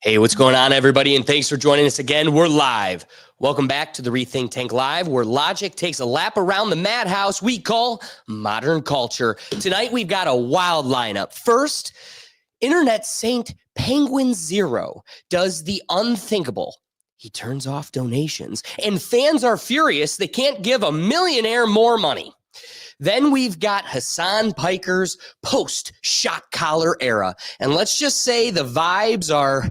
Hey, what's going on, everybody? And thanks for joining us again. We're live. Welcome back to the Rethink Tank Live, where logic takes a lap around the madhouse we call modern culture. Tonight, we've got a wild lineup. First, internet saint Penguinz0 does the unthinkable. He turns off donations, and fans are furious they can't give a millionaire more money. Then we've got Hassan Piker's post-shot collar era. And let's just say the vibes are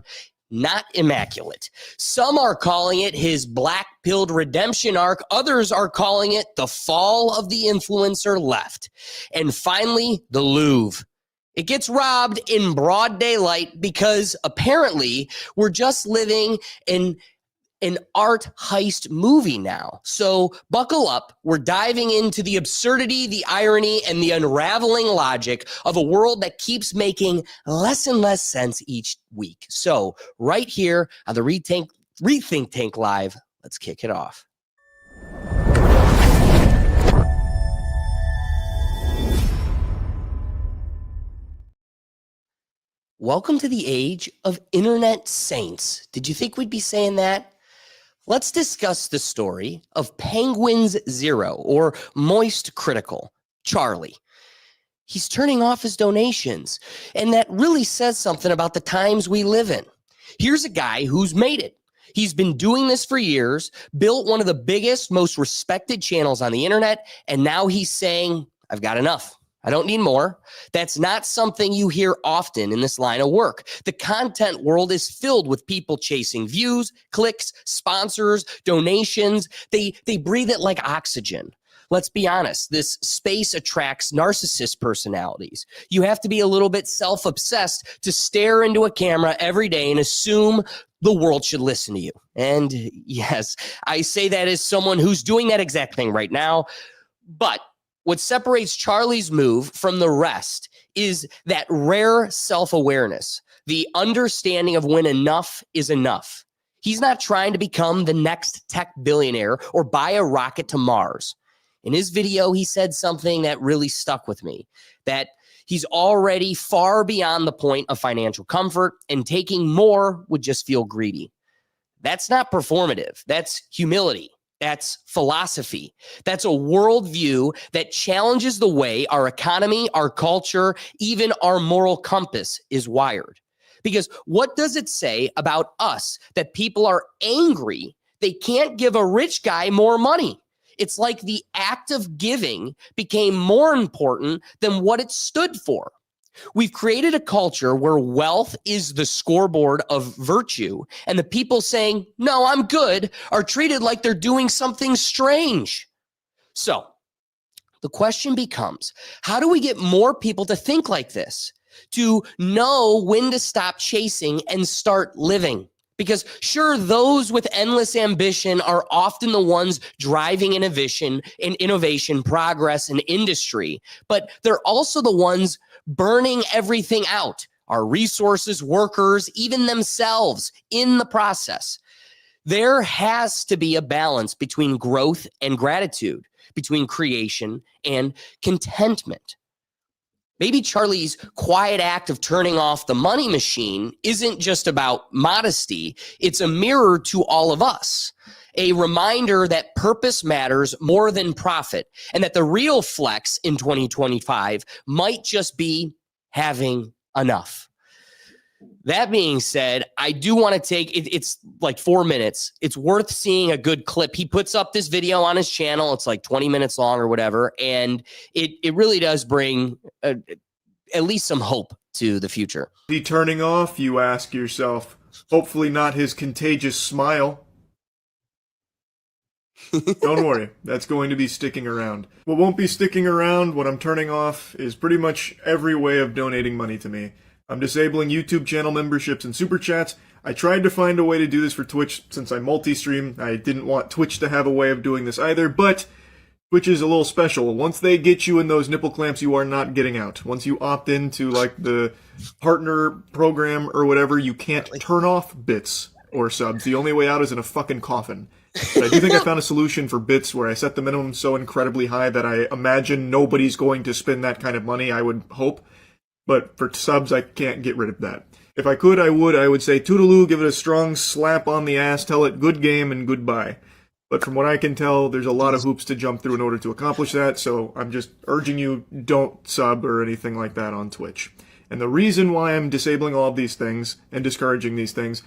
not immaculate. Some are calling it his black-pilled redemption arc. Others are calling it the fall of the influencer left. And finally, the Louvre. It gets robbed in broad daylight because apparently we're just living in an art heist movie now. So buckle up. We're diving into the absurdity, the irony, and the unraveling logic of a world that keeps making less and less sense each week. So right here on the Rethink Tank Live, let's kick it off. Welcome to the age of internet saints. Did you think we'd be saying that? Let's discuss the story of Penguinz0, or Moist Critical, Charlie. He's turning off his donations, and that really says something about the times we live in. Here's a guy who's made it. He's been doing this for years, built one of the biggest, most respected channels on the internet, and now he's saying, I've got enough. I don't need more. That's not something you hear often in this line of work. The content world is filled with people chasing views, clicks, sponsors, donations. They breathe it like oxygen. Let's be honest, this space attracts narcissist personalities. You have to be a little bit self-obsessed to stare into a camera every day and assume the world should listen to you. And yes, I say that as someone who's doing that exact thing right now, but what separates Charlie's move from the rest is that rare self-awareness, the understanding of when enough is enough. He's not trying to become the next tech billionaire or buy a rocket to Mars. In his video, he said something that really stuck with me, that he's already far beyond the point of financial comfort, and taking more would just feel greedy. That's not performative. That's humility. That's philosophy. That's a worldview that challenges the way our economy, our culture, even our moral compass is wired. Because what does it say about us that people are angry they can't give a rich guy more money? It's like the act of giving became more important than what it stood for. We've created a culture where wealth is the scoreboard of virtue, and the people saying, no, I'm good, are treated like they're doing something strange. So the question becomes, how do we get more people to think like this, to know when to stop chasing and start living? Because sure, those with endless ambition are often the ones driving innovation, progress, and industry, but they're also the ones burning everything out, our resources, workers, even themselves in the process. There has to be a balance between growth and gratitude, between creation and contentment. Maybe Charlie's quiet act of turning off the money machine isn't just about modesty. It's a mirror to all of us, a reminder that purpose matters more than profit, and that the real flex in 2025 might just be having enough. That being said, I do want to take it's like 4 minutes. It's worth seeing a good clip. He puts up this video on his channel. It's like 20 minutes long or whatever. And it really does bring at least some hope to the future. He turning off, you ask yourself. Hopefully not his contagious smile. Don't worry, that's going to be sticking around. What won't be sticking around, what I'm turning off, is pretty much every way of donating money to me. I'm disabling YouTube channel memberships and super chats. I tried to find a way to do this for Twitch since I multi-stream. I didn't want Twitch to have a way of doing this either, but Twitch is a little special. Once they get you in those nipple clamps, you are not getting out. Once you opt into like the partner program or whatever, you can't turn off bits or subs. The only way out is in a fucking coffin. But I do think I found a solution for bits where I set the minimum so incredibly high that I imagine nobody's going to spend that kind of money, I would hope. But for subs, I can't get rid of that. If I could, I would say toodaloo, give it a strong slap on the ass, tell it good game and goodbye. But from what I can tell, there's a lot of hoops to jump through in order to accomplish that, so I'm just urging you, don't sub or anything like that on Twitch. And the reason why I'm disabling all of these things and discouraging these things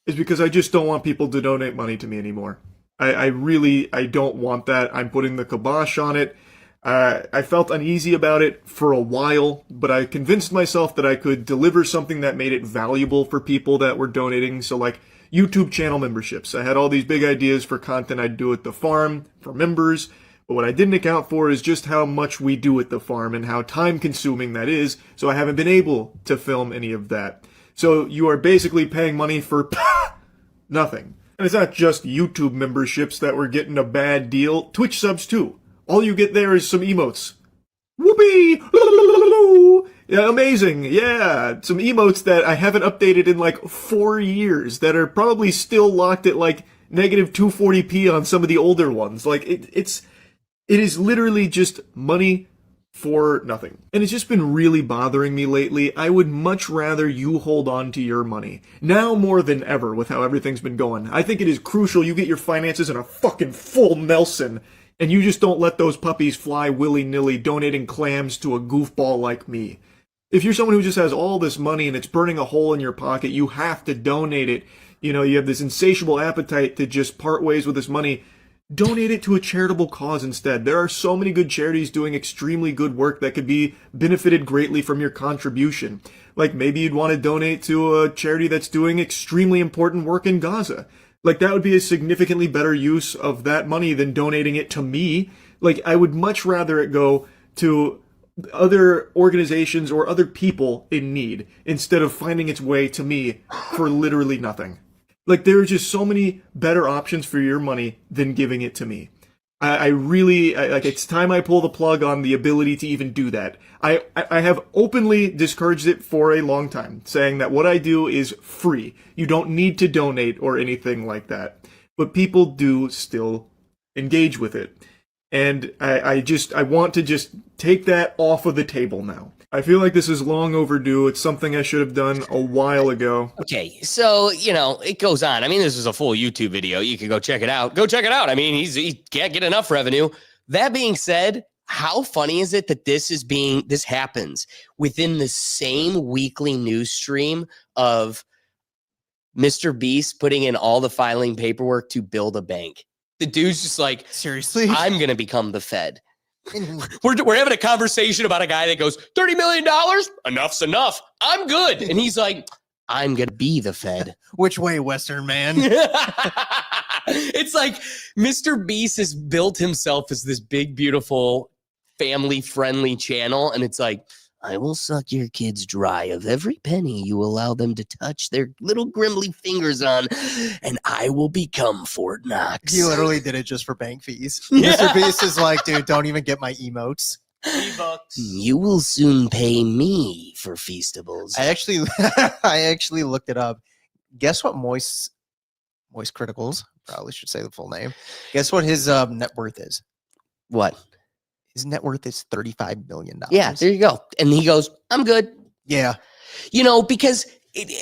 is because I just don't want people to donate money to me anymore. I don't want that. I'm putting the kibosh on it. I felt uneasy about it for a while, but I convinced myself that I could deliver something that made it valuable for people that were donating. So like YouTube channel memberships. I had all these big ideas for content I'd do at the farm for members, but what I didn't account for is just how much we do at the farm and how time consuming that is, so I haven't been able to film any of that. So you are basically paying money for nothing. And it's not just YouTube memberships that were getting a bad deal, Twitch subs too. All you get there is some emotes. Whoopee! Yeah, amazing. Yeah, some emotes that I haven't updated in like 4 years that are probably still locked at like negative 240p on some of the older ones. Like it is literally just money for nothing. And it's just been really bothering me lately. I would much rather you hold on to your money. Now more than ever with how everything's been going. I think it is crucial you get your finances in a fucking full Nelson and you just don't let those puppies fly willy-nilly donating clams to a goofball like me. If you're someone who just has all this money and it's burning a hole in your pocket, you have to donate it. You know, you have this insatiable appetite to just part ways with this money. Donate it to a charitable cause instead. There are so many good charities doing extremely good work that could be benefited greatly from your contribution. Like maybe you'd want to donate to a charity that's doing extremely important work in Gaza. Like that would be a significantly better use of that money than donating it to me. Like I would much rather it go to other organizations or other people in need instead of finding its way to me for literally nothing. Like there are just so many better options for your money than giving it to me. I really it's time I pull the plug on the ability to even do that. I have openly discouraged it for a long time, saying that what I do is free. You don't need to donate or anything like that. But people do still engage with it. And I want to just take that off of the table now. I feel like this is long overdue. It's something I should have done a while ago. Okay, so, you know, it goes on. I mean, this is a full YouTube video. You can go check it out. Go check it out. I mean, he can't get enough revenue. That being said, how funny is it that this happens within the same weekly news stream of Mr. Beast putting in all the filing paperwork to build a bank? The dude's just like, seriously, I'm going to become the Fed. We're having a conversation about a guy that goes, $30 million? Enough's enough. I'm good. And he's like, I'm going to be the Fed. Which way, Western man? It's like Mr. Beast has built himself as this big, beautiful, family-friendly channel. And it's like, I will suck your kids dry of every penny you allow them to touch their little grimly fingers on, and I will become Fort Knox. He literally did it just for bank fees. Mr. Beast is like, dude, don't even get my emotes. $3. You will soon pay me for Feastables. I actually looked it up. Guess what Moist Criticals, probably should say the full name. Guess what his net worth is? What? His net worth is $35 million. Yeah, there you go. And he goes, I'm good. Yeah. You know, because,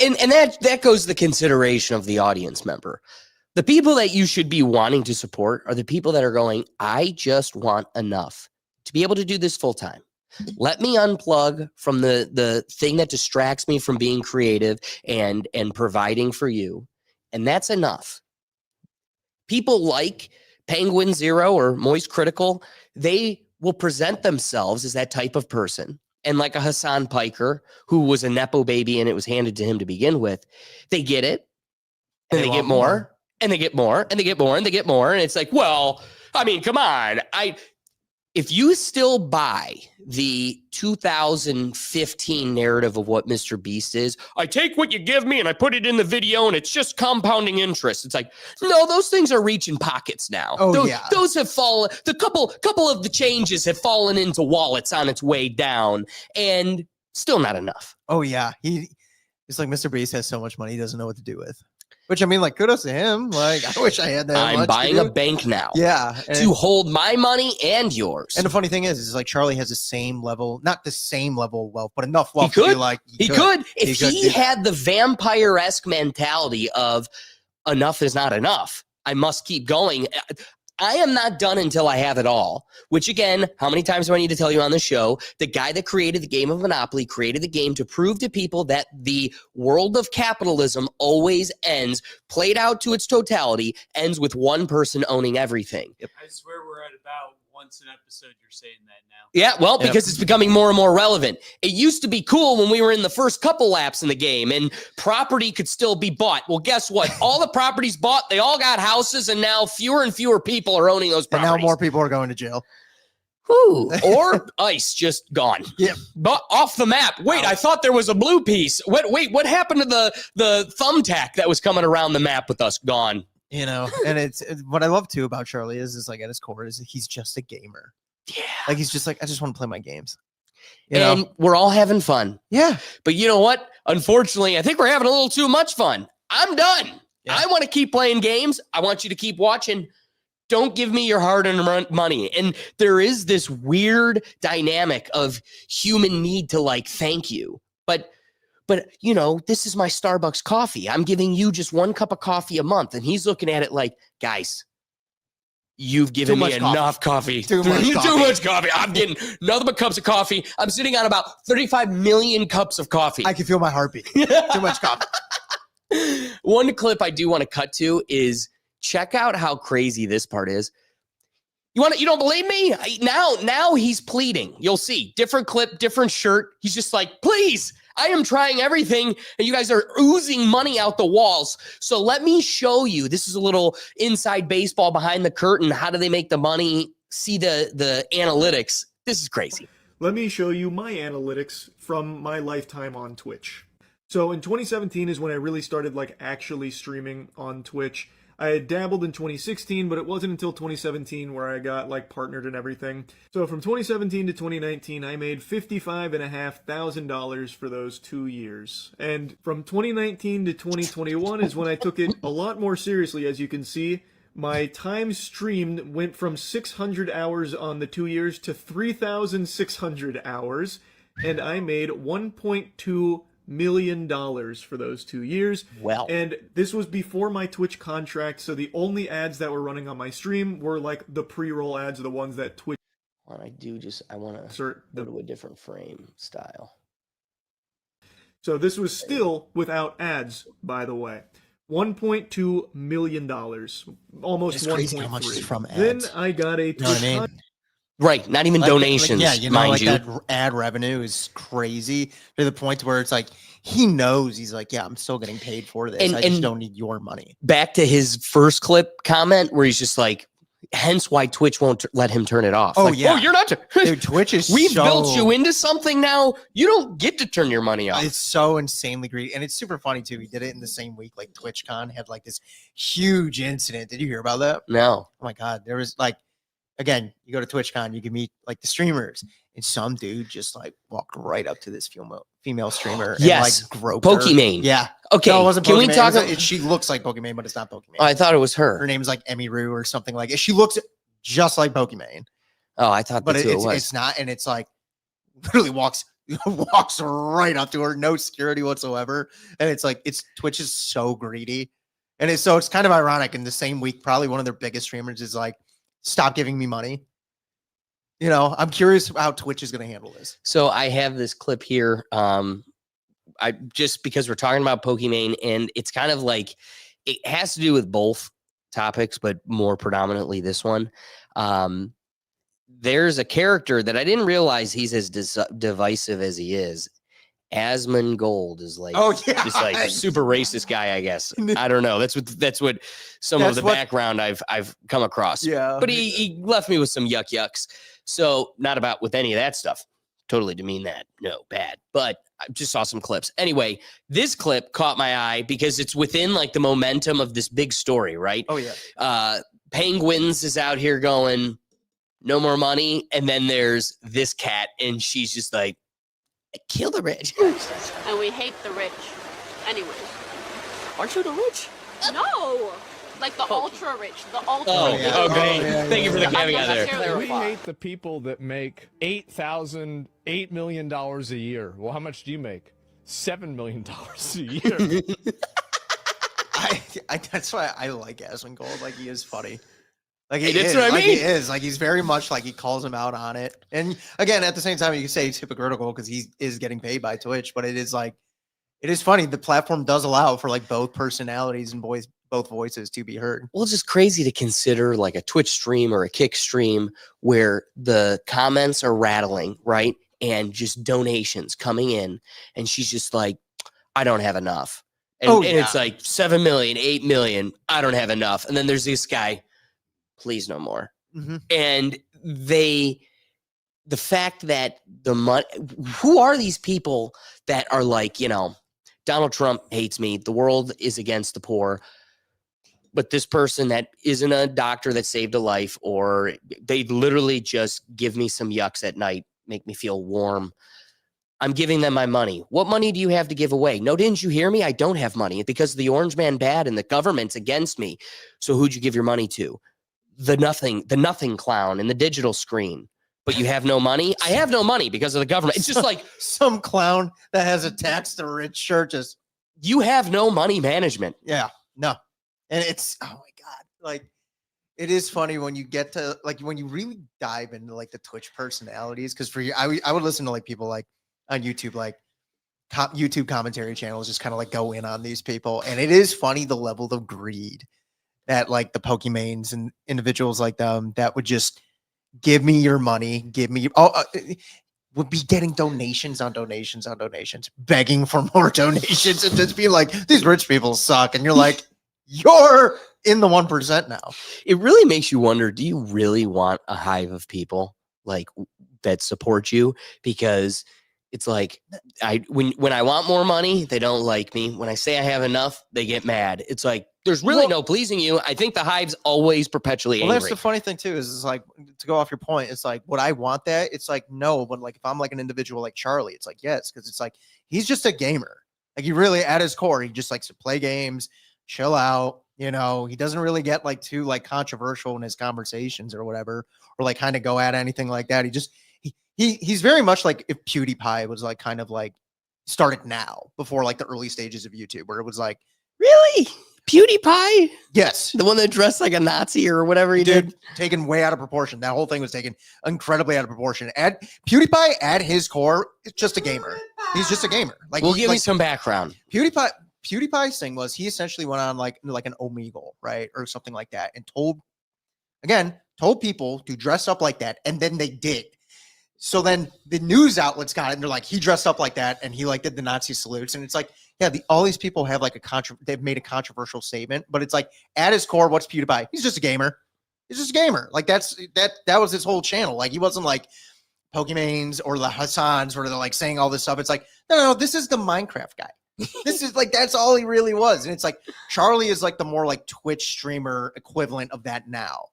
and that goes to the consideration of the audience member. The people that you should be wanting to support are the people that are going, I just want enough to be able to do this full time. Let me unplug from the thing that distracts me from being creative and providing for you. And that's enough. People like Penguinz0 or Moist Critical, they will present themselves as that type of person. And like a Hassan Piker, who was a Nepo baby and it was handed to him to begin with, they get it and they get more and they get more and they get more and they get more. And it's like, well, I mean, come on. If you still buy the 2015 narrative of what Mr. Beast is, I take what you give me and I put it in the video and it's just compounding interest. It's like, no, those things are reaching pockets now. Oh, yeah. Those have fallen. The couple of the changes have fallen into wallets on its way down and still not enough. Oh, yeah. It's like Mr. Beast has so much money he doesn't know what to do with. Which I mean, like, kudos to him. Like, I wish I had that. I'm much, buying a dude. bank now. Yeah, To hold my money and yours. and the funny thing is like Charlie has the same level, not the same level of wealth, but enough wealth He to be could. like He could. If could he do that. had the vampire-esque mentality of enough is not enough, I must keep going. I am not done until I have it all, which again, how many times do I need to tell you on the show? The guy that created the game of Monopoly created the game to prove to people that the world of capitalism always ends, played out to its totality, ends with one person owning everything. I swear we're at about once an episode you're saying that now. Yeah, well, Yep. because it's becoming more and more relevant. It used to be cool when we were in the first couple laps in the game and property could still be bought. Well, guess what? All the properties bought, they all got houses, and now fewer and fewer people are owning those And properties. now more people are going to jail. Whew. Or ice just gone. Yep. But off the map. Wait, I thought there was a blue piece. Wait, what happened to the thumbtack that was coming around the map with us? Gone. You know, and it's what I love too about Charlie is like at his core is he's just a gamer. Yeah. Like he's just like, I just want to play my games. And we're all having fun. Yeah. But you know what? Unfortunately, I think we're having a little too much fun. I'm done. Yeah. I want to keep playing games. I want you to keep watching. Don't give me your hard-earned money. And there is this weird dynamic of human need to like thank you. But you know, this is my Starbucks coffee. I'm giving you just 1 cup of coffee a month. And he's looking at it like, guys, you've given me enough coffee. Too much coffee. Too much coffee. I'm getting nothing but cups of coffee. I'm sitting on about 35 million cups of coffee. I can feel my heartbeat. Too much coffee. One clip I do want to cut to is check out how crazy this part is. You don't believe me? Now he's pleading. You'll see. Different clip, different shirt. He's just like, please, I am trying everything, and you guys are oozing money out the walls. So let me show you. This is a little inside baseball behind the curtain. How do they make the money? See the analytics. This is crazy. Let me show you my analytics from my lifetime on Twitch. So in 2017 is when I really started like actually streaming on Twitch. I had dabbled in 2016, but it wasn't until 2017 where I got like partnered and everything. So from 2017 to 2019, I made $55,500 for those 2 years. And from 2019 to 2021 is when I took it a lot more seriously. As you can see, my time streamed went from 600 hours on the 2 years to 3,600 hours. And I made $1.2 million for those 2 years. Well, and this was before my Twitch contract, so the only ads that were running on my stream were like the pre-roll ads, the ones that Twitch I want to insert go to a different frame style. So this was still without ads, by the way. $1.2 million, almost It's crazy 1.3. how much is from Then ads. I got a You know what I mean? Right, not even donations, yeah, you know, mind like you. that ad revenue is crazy to the point where it's like he knows he's like, yeah, I'm still getting paid for this. I just And- don't need your money. Back to his first clip comment where he's just like, hence why Twitch won't let him turn it off. Oh, Like, yeah. Oh, you're not. Dude, Twitch is We've so, built you into something now. You don't get to turn your money off. It's so insanely greedy, and it's super funny too. He did it in the same week, like TwitchCon had like this huge incident. Did you hear about that? No. Oh my god, there was like, again, you go to TwitchCon, you can meet like the streamers, and some dude just like walked right up to this female streamer. Yes. and, like groped her. Pokimane. Yeah, Okay. no, it wasn't Can Pokimane. we talk? She looks like Pokimane, but it's not Pokimane. Oh, I thought it was Her her. name's like Emmy Rue or something like it. She looks just like Pokimane, Oh, I thought but that's who it it's was. not, and it's like literally walks right up to her, no security whatsoever, and it's like Twitch is so greedy, and it's kind of ironic. In the same week, probably one of their biggest streamers is like, stop giving me money. You know, I'm curious how Twitch is going to handle this. So I have this clip here. I just because we're talking about Pokimane, and it's kind of like it has to do with both topics, but more predominantly this one. There's a character that I didn't realize he's as divisive as he is. Asmongold is like, Oh, yeah. just like super racist guy, I guess. I don't know. That's what some of That's the what- background I've come across. Yeah, But he left me with some yucks. So not about with any of that stuff. Totally demean that. No, bad. But I just saw some clips. Anyway, this clip caught my eye because it's within like the momentum of this big story, right? Oh yeah. Penguinz is out here going, no more money. And then there's this cat, and she's just like, kill the rich. And we hate the rich. Anyway. Aren't you the rich? No, like the ultra rich, the ultra. Oh, yeah. oh, great. Oh, yeah, Thank you for the yeah. caveat there. Necessarily We far. hate the people that make $8 million a year. Well, how much do you make? $7 million a year. That's why I like Asmongold. Like, he is funny. Like, Hey, he that's is. what I Like, he mean. is. Like, he's very much like, he calls him out on it. And again, at the same time, you can say he's hypocritical because he is getting paid by Twitch, but it is like, it is funny. The platform does allow for like both personalities and both voices to be heard. Well, it's just crazy to consider like a Twitch stream or a Kick stream where the comments are rattling, right? And just donations coming in. And she's just like, I don't have enough. And, Oh, and it's yeah. like 7 million, 8 million. I don't have enough. And then there's this guy, please no more. Mm-hmm. And the fact that the money, who are these people that are like, Donald Trump hates me. The world is against the poor. But this person that isn't a doctor that saved a life, or they literally just give me some yucks at night, make me feel warm. I'm giving them my money. What money do you have to give away? No, didn't you hear me? I don't have money because the orange man bad and the government's against me. So who'd you give your money to? The nothing clown in the digital screen. But you have no money? I have no money because of the government. It's just like Some clown that has a tax the rich shirt just, you have no money management. yeah, no. And it's, oh my God. Like, it is funny when you get to, like, when you really dive into like the Twitch personalities. Cause for you, I would listen to like people like on YouTube, like YouTube commentary channels, just kind of like go in on these people. And it is funny the level of greed that like the Pokemains and individuals like them that would just give me your money, would be getting donations on donations on donations, begging for more donations, and just be like, these rich people suck. And you're like, you're in the 1% now. It really makes you wonder, do you really want a hive of people like that support you? Because it's like when I want more money, they don't like me. When I say I have enough, they get mad. It's like there's really no pleasing you. I think the hive's always perpetually Well, angry. that's the funny thing too, is it's like, to go off your point, it's like, would I want that? It's like, no, but like if I'm like an individual like Charlie, it's like, yes, because it's like he's just a gamer. Like, he really at his core, he just likes to play games, chill out. He doesn't really get like too like controversial in his conversations or whatever, or like kind of go at anything like that. He's very much like if PewDiePie was like kind of like started now before like the early stages of YouTube, where it was like, Really? PewDiePie? yes, The one that dressed like a Nazi or whatever he did? taken way out of proportion. That whole thing was taken incredibly out of proportion. PewDiePie at his core is just a gamer. He's just a gamer. Like, We'll give you some background. PewDiePie's thing was he essentially went on like an Omegle, right? Or something like that, and told people to dress up like that, and then they did. So then the news outlets got it, and they're like, he dressed up like that, and he like did the Nazi salutes, and it's like, yeah, all these people have like they've made a controversial statement, but it's like at his core, what's PewDiePie? He's just a gamer. He's just a gamer. Like that was his whole channel. Like, he wasn't like Pokemains or the Hassans where they're like saying all this stuff. It's like, no, this is the Minecraft guy. This is like, that's all he really was. And it's like, Charlie is like the more like Twitch streamer equivalent of that now,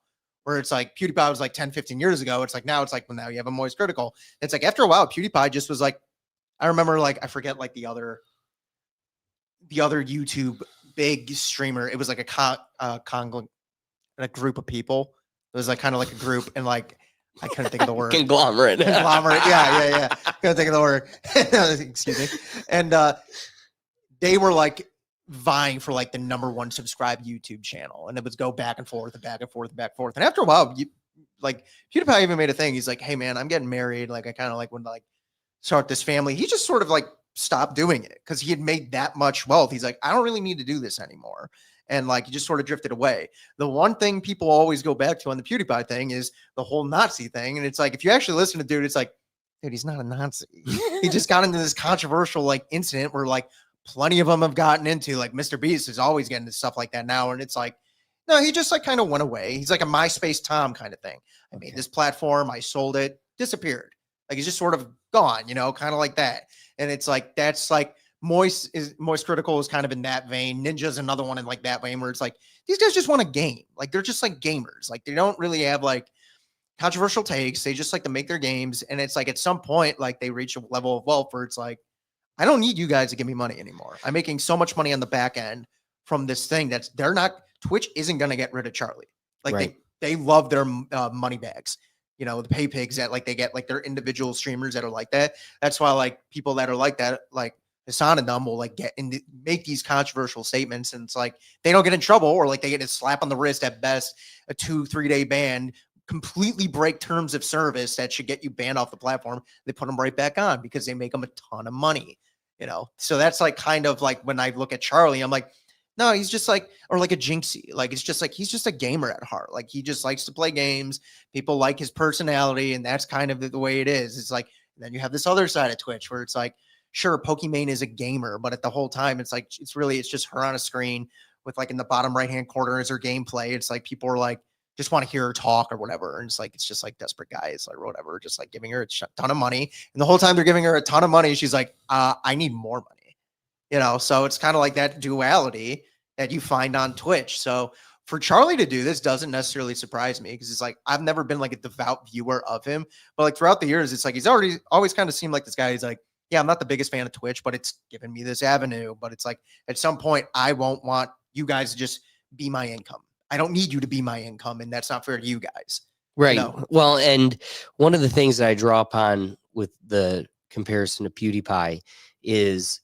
where it's like PewDiePie was like 10, 15 years ago. It's like, now it's like, well, now you have a Moist Critical. It's like, after a while, PewDiePie just was like, I remember like, I forget like the other YouTube big streamer. It was like a group of people. It was like kind of like a group, and like, I couldn't think of the word. Conglomerate. Conglomerate. Yeah. Couldn't think of the word. Excuse me. And they were like vying for like the #1 subscribed YouTube channel, and it would go back and forth and back and forth and back and forth. And after a while, like PewDiePie even made a thing. He's like, "Hey man, I'm getting married. Like, I kind of like would like start this family." He just sort of like stopped doing it because he had made that much wealth. He's like, I don't really need to do this anymore. And like, he just sort of drifted away. The one thing people always go back to on the PewDiePie thing is the whole Nazi thing. And it's like, if you actually listen to dude, it's like, dude, he's not a Nazi. He just got into this controversial like incident where like plenty of them have gotten into, like Mr. Beast is always getting into stuff like that now. And it's like, no, he just like kind of went away. He's like a MySpace Tom kind of thing. I made this platform, I sold it, disappeared. Like, he's just sort of gone, kind of like that. And it's like, that's like Moist Critical is kind of in that vein. Ninja's another one in like that vein where it's like, these guys just want a game. Like, they're just like gamers. Like, they don't really have like controversial takes. They just like to make their games. And it's like, at some point, like, they reach a level of wealth where it's like, I don't need you guys to give me money anymore. I'm making so much money on the back end from this thing Twitch isn't going to get rid of Charlie. Like Right. they love their money bags. The pay pigs that like they get like their individual streamers that are like that. That's why like people that are like that, like Hassan and them will like make these controversial statements, and it's like they don't get in trouble, or like they get a slap on the wrist at best, a 2-3 day ban, completely break terms of service that should get you banned off the platform. They put them right back on because they make them a ton of money. So that's like kind of like when I look at Charlie, I'm like, no, he's just like, or like a Jinxie. Like, it's just like, he's just a gamer at heart. Like, he just likes to play games. People like his personality, and that's kind of the way it is. It's like, and then you have this other side of Twitch where it's like, sure, Pokimane is a gamer, but at the whole time, it's like, it's just her on a screen with like in the bottom right-hand corner is her gameplay. It's like, people are like, just want to hear her talk or whatever. And it's just like desperate guys or whatever, just like giving her a ton of money. And the whole time they're giving her a ton of money, she's like, I need more money. So it's kind of like that duality that you find on Twitch. So for Charlie to do this doesn't necessarily surprise me, because it's like, I've never been like a devout viewer of him, but like throughout the years, it's like, he's always kind of seemed like this guy. He's like, yeah, I'm not the biggest fan of Twitch, but it's given me this avenue. But it's like, at some point, I won't want you guys to just be my income. I don't need you to be my income, and that's not fair to you guys. Right. Well, and one of the things that I draw upon with the comparison to PewDiePie is,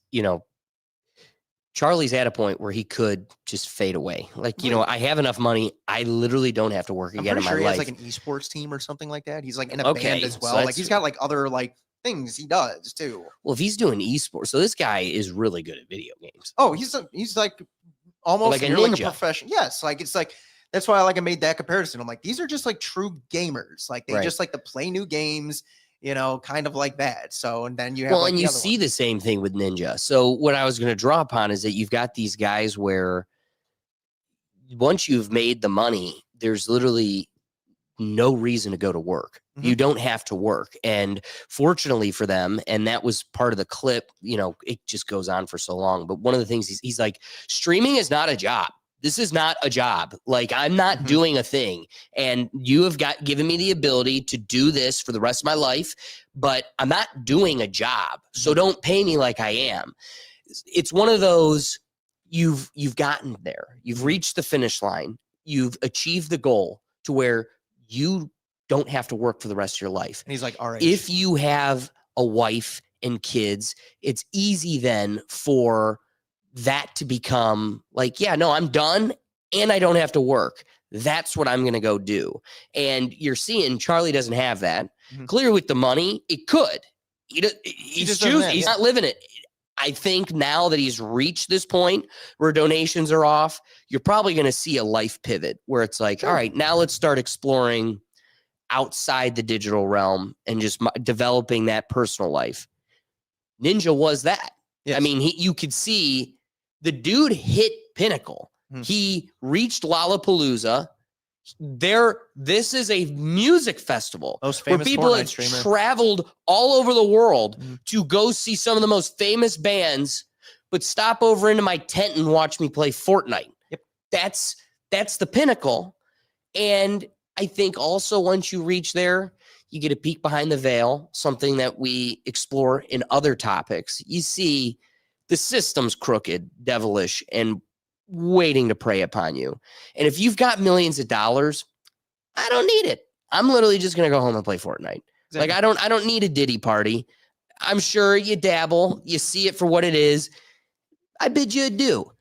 Charlie's at a point where he could just fade away. Like, I have enough money. I literally don't have to work again in my life. He has like an esports team or something like that. He's like in a band as well. So like he's got like other like things he does too. Well, if he's doing esports, so this guy is really good at video games. Oh, he's like almost like a nearly ninja. a professional. Yes, like it's like that's why I made that comparison. I'm like, these are just like true gamers. Like they just like to play new games. Kind of like that. So, and then you have and you see the same thing with Ninja. So what I was going to draw upon is that you've got these guys where once you've made the money, there's literally no reason to go to work. Mm-hmm. You don't have to work. And fortunately for them, and that was part of the clip, it just goes on for so long. But one of the things he's like, streaming is not a job. This is not a job. Like, I'm not doing a thing. And you have given me the ability to do this for the rest of my life, but I'm not doing a job. So don't pay me like I am. It's one of those, you've gotten there. You've reached the finish line. You've achieved the goal to where you don't have to work for the rest of your life. And he's like, all right. If you have a wife and kids, it's easy then for that to become like, yeah, no, I'm done and I don't have to work. That's what I'm going to go do. And you're seeing Charlie doesn't have that. Mm-hmm. Clearly with the money, it could. He's choosing. He's not living it. I think now that he's reached this point where donations are off, you're probably going to see a life pivot where it's like, all right, now let's start exploring outside the digital realm and just developing that personal life. Ninja was that. Yes. I mean, you could see the dude hit pinnacle. He reached Lollapalooza. This is a music festival where people have traveled all over the world to go see some of the most famous bands, but stop over into my tent and watch me play Fortnite. Yep. That's the pinnacle. And I think also once you reach there, you get a peek behind the veil, something that we explore in other topics. You see the system's crooked, devilish, and waiting to prey upon you. And if you've got millions of dollars, I don't need it. I'm literally just going to go home and play Fortnite. Exactly. Like I don't need a Diddy party. I'm sure you dabble, you see it for what it is. I bid you adieu.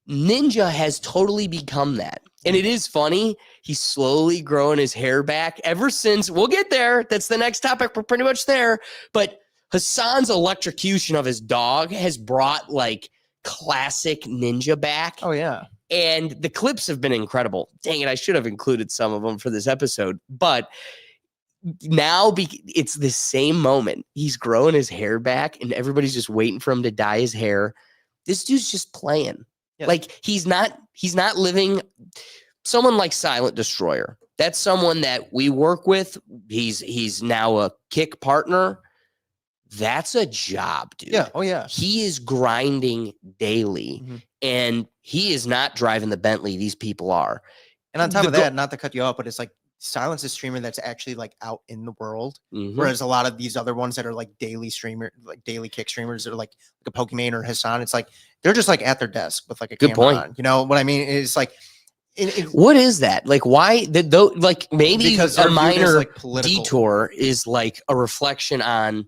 Ninja has totally become that. And it is funny. He's slowly growing his hair back ever since. We'll get there. That's the next topic. We're pretty much there. But Hassan's electrocution of his dog has brought like classic Ninja back. Oh, yeah. And the clips have been incredible. Dang it, I should have included some of them for this episode. But now it's the same moment. He's growing his hair back and everybody's just waiting for him to dye his hair. This dude's just playing. Yeah. Like he's not living. Someone like Silent Destroyer. That's someone that we work with. He's now a kick partner. That's a job, dude. Yeah. Oh, yeah. He is grinding daily, and he is not driving the Bentley. These people are. And on top of that, not to cut you off, but it's like Silent's a streamer that's actually like out in the world. Mhm. Whereas a lot of these other ones that are like daily streamer, like daily kick streamers that are like a Pokimane or Hassan, it's like they're just like at their desk with like a Good camera point. on. You know what I mean? It's like What is that? Like, why did though? Like, maybe because a they're viewed as, minor like, political. detour is like a reflection on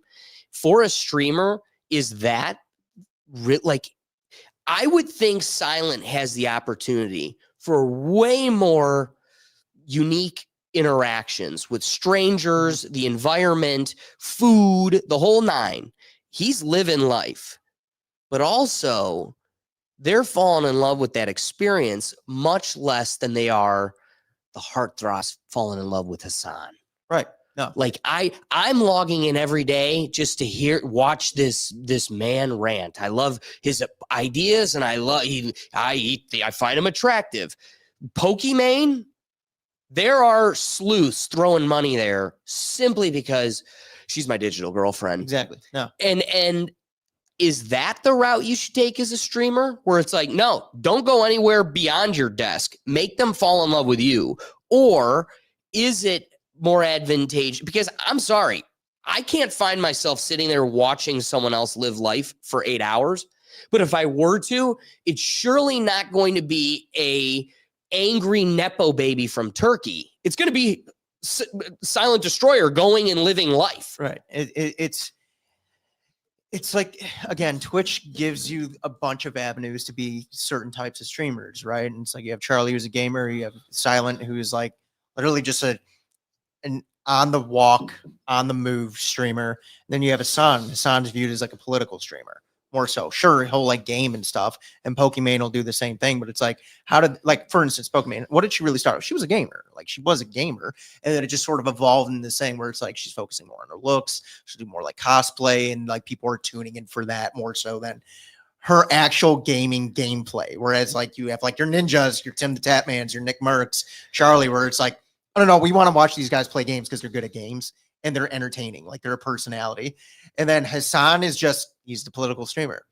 for a streamer. Is that like? I would think Silent has the opportunity for way more unique interactions with strangers, the environment, food, the whole nine. He's living life, but also they're falling in love with that experience much less than they are the heartthrobs falling in love with Hassan. Right. No. Like I'm logging in every day just to watch this man rant. I love his ideas and I find him attractive. Pokimane, there are sleuths throwing money there simply because she's my digital girlfriend. Exactly. No. And is that the route you should take as a streamer? Where it's like, no, don't go anywhere beyond your desk. Make them fall in love with you. Or is it more advantageous? Because I'm sorry, I can't find myself sitting there watching someone else live life for 8 hours. But if I were to, it's surely not going to be a angry Nepo baby from Turkey. It's going to be Silent Destroyer going and living life. Right. It's like, again, Twitch gives you a bunch of avenues to be certain types of streamers, right? And it's like you have Charlie, who's a gamer, you have Silent, who's like literally just an on the walk, on the move streamer. Then you have Hassan. Hassan's viewed as like a political streamer, more so. Sure, he'll like game and stuff, and Pokimane will do the same thing. But it's like, like for instance, Pokimane, what did she really start with? She was a gamer. Like she was a gamer, and then it just sort of evolved in this thing where it's like she's focusing more on her looks. She'll do more like cosplay, and like people are tuning in for that more so than her actual gaming gameplay. Whereas like you have like your ninjas, your Tim the Tatmans, your Nick Mercs, Charlie, where it's like, I don't know, we want to watch these guys play games because they're good at games and they're entertaining, like they're a personality. And then Hassan is he's the political streamer.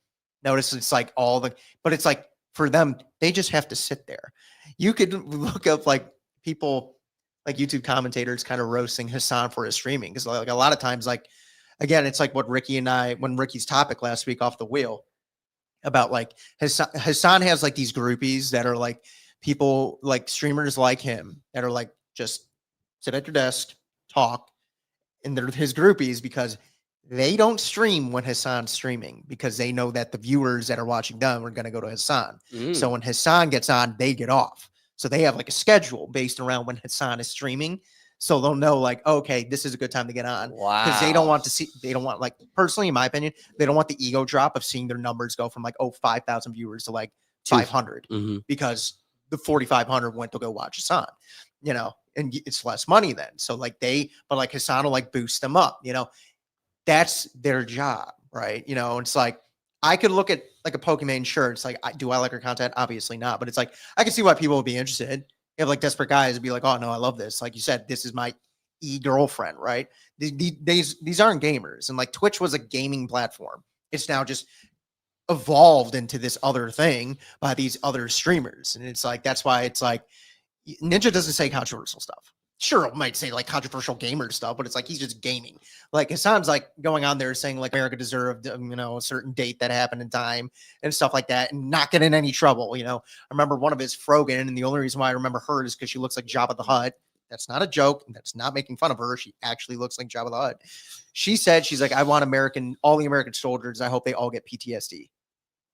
Notice it's like but it's like for them, they just have to sit there. You could look up like people, like YouTube commentators kind of roasting Hassan for his streaming. Because like a lot of times, like, again, it's like what Ricky and I, when Ricky's topic last week off the wheel about like Hassan has like these groupies that are like people, like streamers like him that are like, just sit at your desk, talk, and they're his groupies because they don't stream when Hassan's streaming because they know that the viewers that are watching them are going to go to Hassan. So when Hassan gets on, they get off. So they have like a schedule based around when Hassan is streaming. So they'll know like, okay, this is a good time to get on. Wow. Because they don't want like, personally, in my opinion, they don't want the ego drop of seeing their numbers go from like, 5,000 viewers to like 500 because the 4,500 went to go watch Hassan, you know, and it's less money then. So like but like Hassan will like boost them up, you know, that's their job. Right. You know, it's like, I could look at like a Pokimane shirt. It's like, do I like her content? Obviously not, but it's like, I can see why people would be interested. You have like desperate guys would be like, oh no, I love this. Like you said, this is my girlfriend, right? These aren't gamers. And like Twitch was a gaming platform. It's now just evolved into this other thing by these other streamers. And it's like, that's why it's like, Ninja doesn't say controversial stuff. Sure, it might say like controversial gamer stuff, but it's like he's just gaming. Like Hassan's like going on there saying like America deserved, you know, a certain date that happened in time and stuff like that, and not getting in any trouble. You know, I remember one of his Frogan, and the only reason why I remember her is because she looks like Jabba the Hutt. That's not a joke. That's not making fun of her. She actually looks like Jabba the Hutt. She said, she's like, I want all the American soldiers. I hope they all get PTSD.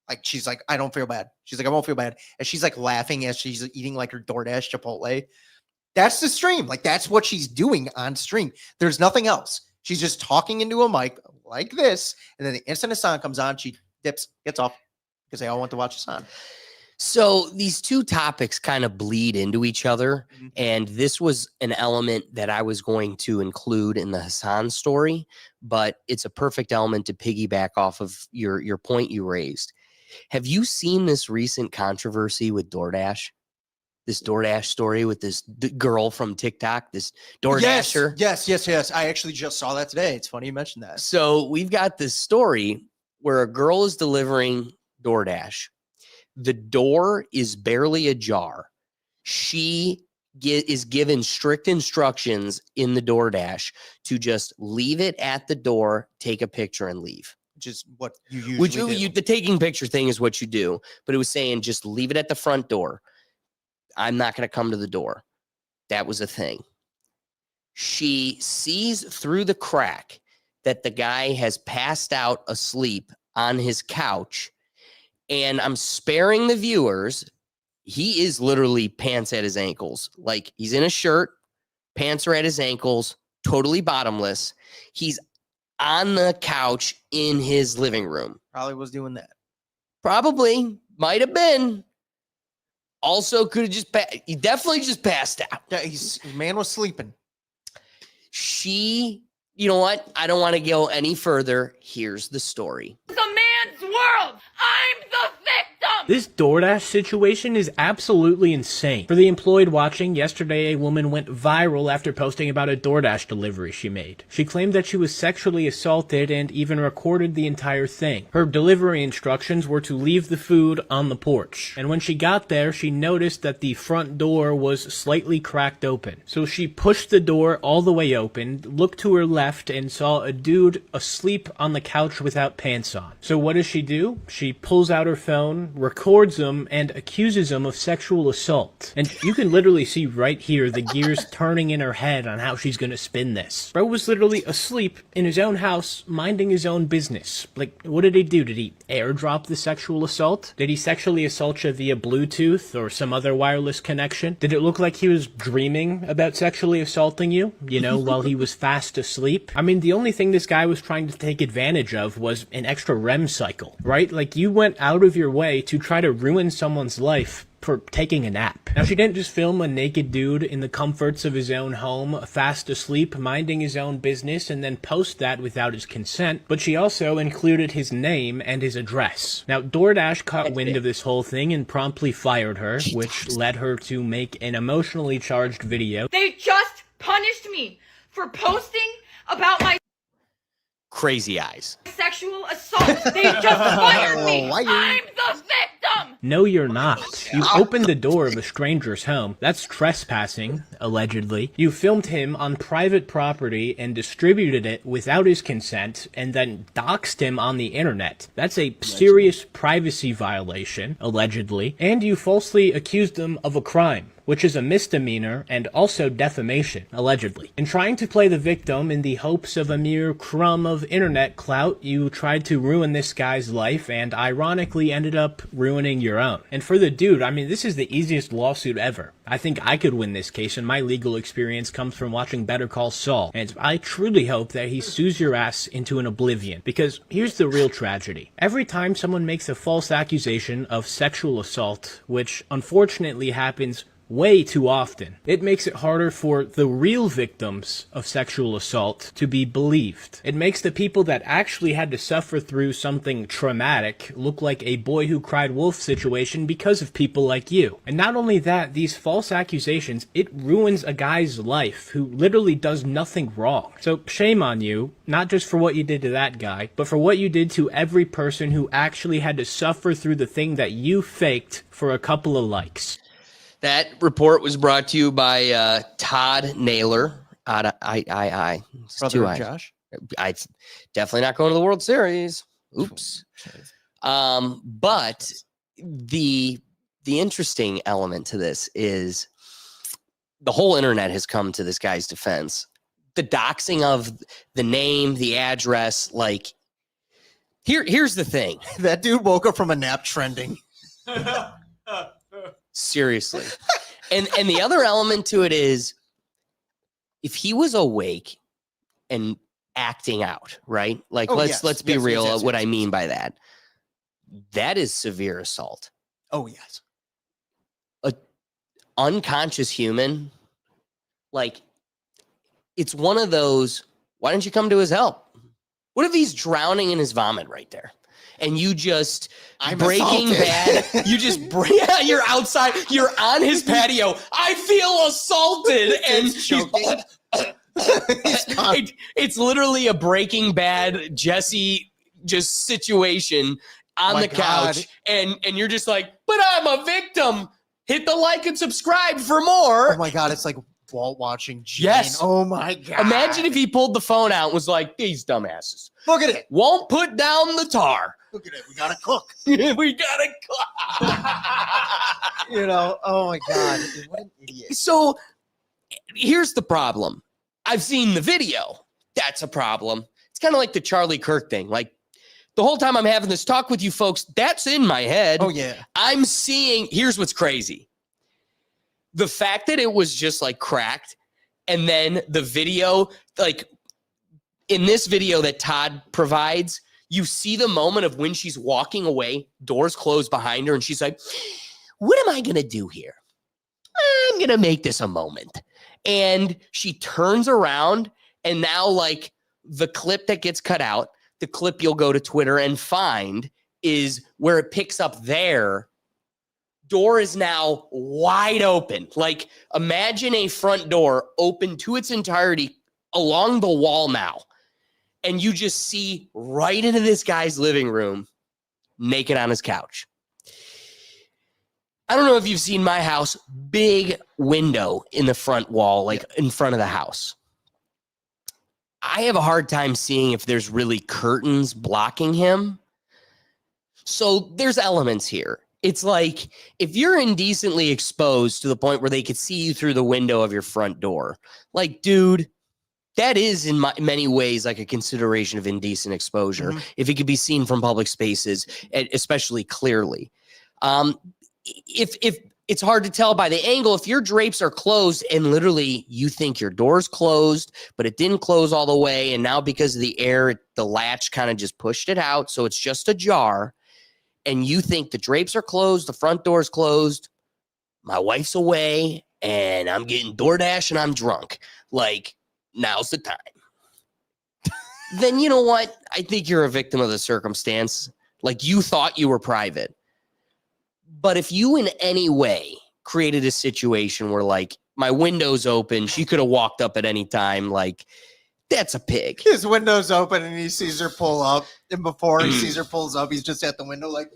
Like, she's like, I don't feel bad. She's like, I won't feel bad. And she's like laughing as she's eating like her DoorDash Chipotle. That's the stream. Like, that's what she's doing on stream. There's nothing else. She's just talking into a mic like this. And then the instant Hassan comes on, she dips, gets off because they all want to watch Hassan. So these two topics kind of bleed into each other. And this was an element that I was going to include in the Hassan story, but it's a perfect element to piggyback off of your point you raised. Have you seen this recent controversy with DoorDash? This DoorDash story with this girl from TikTok, this DoorDasher? Yes. I actually just saw that today. It's funny you mentioned that. So we've got this story where a girl is delivering DoorDash. The door is barely ajar. She is given strict instructions in the DoorDash to just leave it at the door, take a picture, and leave. Which is what you usually do. The taking picture thing is what you do, but it was saying just leave it at the front door. I'm not going to come to the door. That was a thing. She sees through the crack that the guy has passed out asleep on his couch, and I'm sparing the viewers. He is literally pants at his ankles. Like, he's in a shirt, pants are at his ankles, totally bottomless. He's on the couch in his living room. Probably was doing that. Probably. Might have been. Also, could have just he definitely just passed out. Yeah, man was sleeping. She, you know what? I don't want to go any further. Here's the story. It's a man's world. I'm the victim. This DoorDash situation is absolutely insane. For the employed watching, yesterday a woman went viral after posting about a DoorDash delivery she made. She claimed that she was sexually assaulted and even recorded the entire thing. Her delivery instructions were to leave the food on the porch. And when she got there, she noticed that the front door was slightly cracked open. So she pushed the door all the way open, looked to her left, and saw a dude asleep on the couch without pants on. So what does she do? She pulls out her phone, records him, and accuses him of sexual assault. And you can literally see right here the gears turning in her head on how she's gonna spin this. Bro was literally asleep in his own house, minding his own business. Like, what did he do? Did he airdrop the sexual assault? Did he sexually assault you via Bluetooth or some other wireless connection? Did it look like he was dreaming about sexually assaulting you, while he was fast asleep? I mean, the only thing this guy was trying to take advantage of was an extra REM cycle, right? Like, you went out of your way to try to ruin someone's life for taking a nap. Now, she didn't just film a naked dude in the comforts of his own home, fast asleep, minding his own business, and then post that without his consent, but she also included his name and his address. Now, DoorDash caught wind of this whole thing and promptly fired her, which led her to make an emotionally charged video. They just punished me for posting about my Crazy eyes. sexual assault. They just fired me. Why you- I'm the victim. No, you're not. You opened the door of a stranger's home. That's trespassing, allegedly. You filmed him on private property and distributed it without his consent, and then doxed him on the internet. That's a serious privacy violation, allegedly. And you falsely accused him of a crime, which is a misdemeanor and also defamation, allegedly. In trying to play the victim in the hopes of a mere crumb of internet clout, you tried to ruin this guy's life and ironically ended up ruining your own. And for the dude, I mean, this is the easiest lawsuit ever. I think I could win this case, and my legal experience comes from watching Better Call Saul. And I truly hope that he sues your ass into an oblivion, because here's the real tragedy. Every time someone makes a false accusation of sexual assault, which unfortunately happens way too often, it makes it harder for the real victims of sexual assault to be believed. It makes the people that actually had to suffer through something traumatic look like a boy who cried wolf situation because of people like you. And not only that, these false accusations, it ruins a guy's life who literally does nothing wrong. So shame on you, not just for what you did to that guy, but for what you did to every person who actually had to suffer through the thing that you faked for a couple of likes. That report was brought to you by Todd Naylor. I. Brother of Josh. I definitely not going to the World Series. Oops. But the interesting element to this is the whole internet has come to this guy's defense. The doxing of the name, the address, like here's the thing. That dude woke up from a nap trending. Seriously. And the other element to it is, if he was awake and acting out, right? Like, let's be real. What I mean by that is severe assault. Oh, yes. A unconscious human, like, it's one of those, why don't you come to his help? What if he's drowning in his vomit right there? And you just Breaking Bad, you just you're outside, you're on his patio. I feel assaulted, and choking. It's literally a Breaking Bad Jesse just situation on the couch, and you're just like, but I'm a victim. Hit the like and subscribe for more. Oh my God, it's like Walt watching Jane. Yes. Oh my God. Imagine if he pulled the phone out and was like, these dumbasses Look at it. won't put down the tar. Look at it. We gotta cook. We gotta cook. You know, oh my God. What an idiot. So here's the problem. I've seen the video. That's a problem. It's kind of like the Charlie Kirk thing. Like the whole time I'm having this talk with you folks, that's in my head. Oh yeah. I'm seeing, here's what's crazy. The fact that it was just like cracked, and then the video, like in this video that Todd provides, you see the moment of when she's walking away, doors closed behind her, and she's like, what am I going to do here? I'm going to make this a moment. And she turns around, and now like the clip that gets cut out, the clip you'll go to Twitter and find is where it picks up there. Door is now wide open. Like imagine a front door open to its entirety along the wall now. And you just see right into this guy's living room, naked on his couch. I don't know if you've seen my house, big window in the front wall, like in front of the house. I have a hard time seeing if there's really curtains blocking him. So there's elements here. It's like if you're indecently exposed to the point where they could see you through the window of your front door, like, dude, that is in many ways like a consideration of indecent exposure. If it could be seen from public spaces, especially clearly. If it's hard to tell by the angle, if your drapes are closed and literally you think your door's closed, but it didn't close all the way. And now because of the air, the latch kind of just pushed it out. So it's just ajar. And you think the drapes are closed, the front door's closed, my wife's away, and I'm getting DoorDash and I'm drunk. Like, now's the time. Then you know what? I think you're a victim of the circumstance. Like you thought you were private. But if you in any way created a situation where like my window's open, she could have walked up at any time, like that's a pig. His window's open and he sees her pull up. And before he sees her pulls up, he's just at the window like.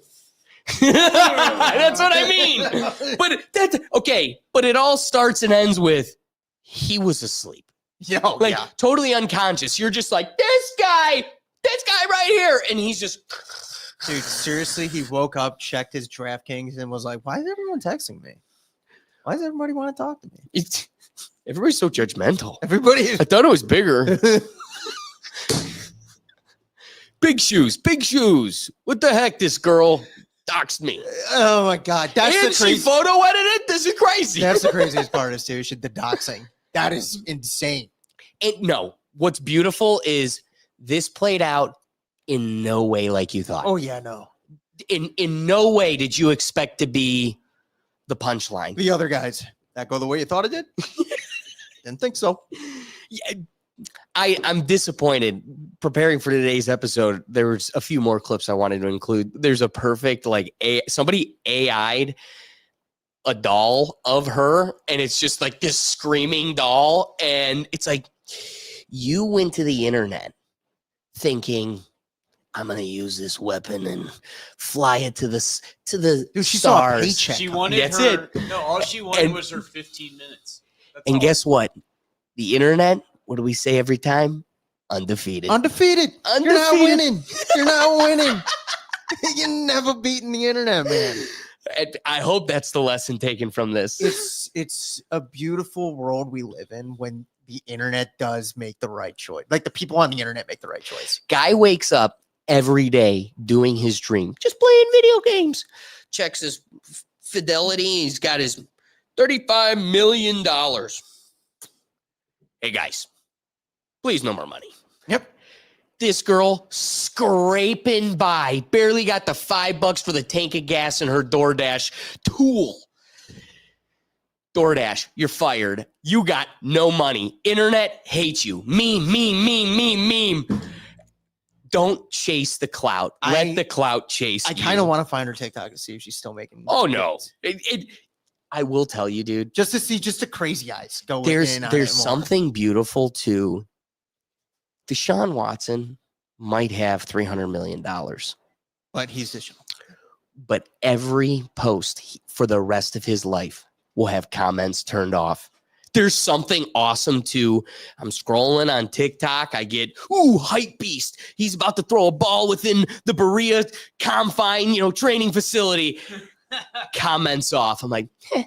That's what I mean. But that's okay. But it all starts and ends with he was asleep. Yo, Like totally unconscious. You're just like, this guy right here. And he's just. Dude, seriously, he woke up, checked his DraftKings, and was like, why is everyone texting me? Why does everybody want to talk to me? Everybody's so judgmental. Everybody is. I thought it was bigger. Big shoes. What the heck? This girl doxed me. Oh my God. That's And the she crazy. photo edited? This is crazy. That's the craziest part is too. The doxing. That is insane. No, what's beautiful is this played out in no way like you thought. Oh yeah, no. In no way did you expect to be the punchline. The other guys that go the way you thought it did. Didn't think so. Yeah, I'm disappointed. Preparing for today's episode, there was a few more clips I wanted to include. There's a perfect somebody AI'd a doll of her, and it's just like this screaming doll, and it's like you went to the internet thinking I'm gonna use this weapon and fly it to the Dude, she saw a stars. paycheck. She wanted That's her. No, all she wanted And- was her 15 minutes. That's And all. guess what? The internet. What do we say every time? Undefeated. Undefeated. You're not Undefeated. winning. You're not winning. You're never beating the internet, man. And I hope that's the lesson taken from this. It's a beautiful world we live in when the internet does make the right choice. Like the people on the internet make the right choice. Guy wakes up every day doing his dream, just playing video games. Checks his fidelity. He's got his $35 million. Hey guys, please no more money. Yep. This girl scraping by, barely got the $5 for the tank of gas in her DoorDash tool. DoorDash, you're fired. You got no money. Internet hates you. Meme. Don't chase the clout. Let the clout chase I you. kind of want to find her TikTok to see if she's still making. Oh no. videos. I will tell you, dude. Just to see, just the crazy eyes go. There's in on it more. something beautiful to Deshaun Watson might have $300 million. But he's Deshaun. but every post for the rest of his life will have comments turned off. There's something awesome too. I'm scrolling on TikTok. I get, ooh, hype beast. He's about to throw a ball within the Berea confine, training facility. Comments off. I'm like, You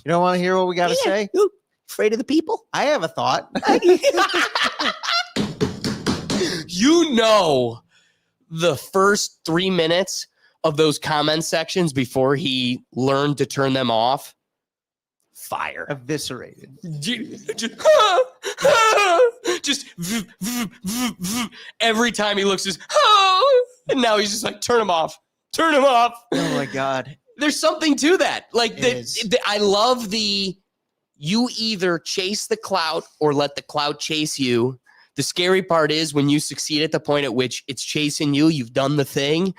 don't want to hear what we got to say? Ooh, afraid of the people? I have a thought. The first 3 minutes of those comment sections before he learned to turn them off, fire. Eviscerated. Just every time he looks, and now he's just like, turn him off. Oh my God. There's something to that. Like, It I love you either chase the clout or let the clout chase you. The scary part is when you succeed at the point at which it's chasing you, you've done the thing.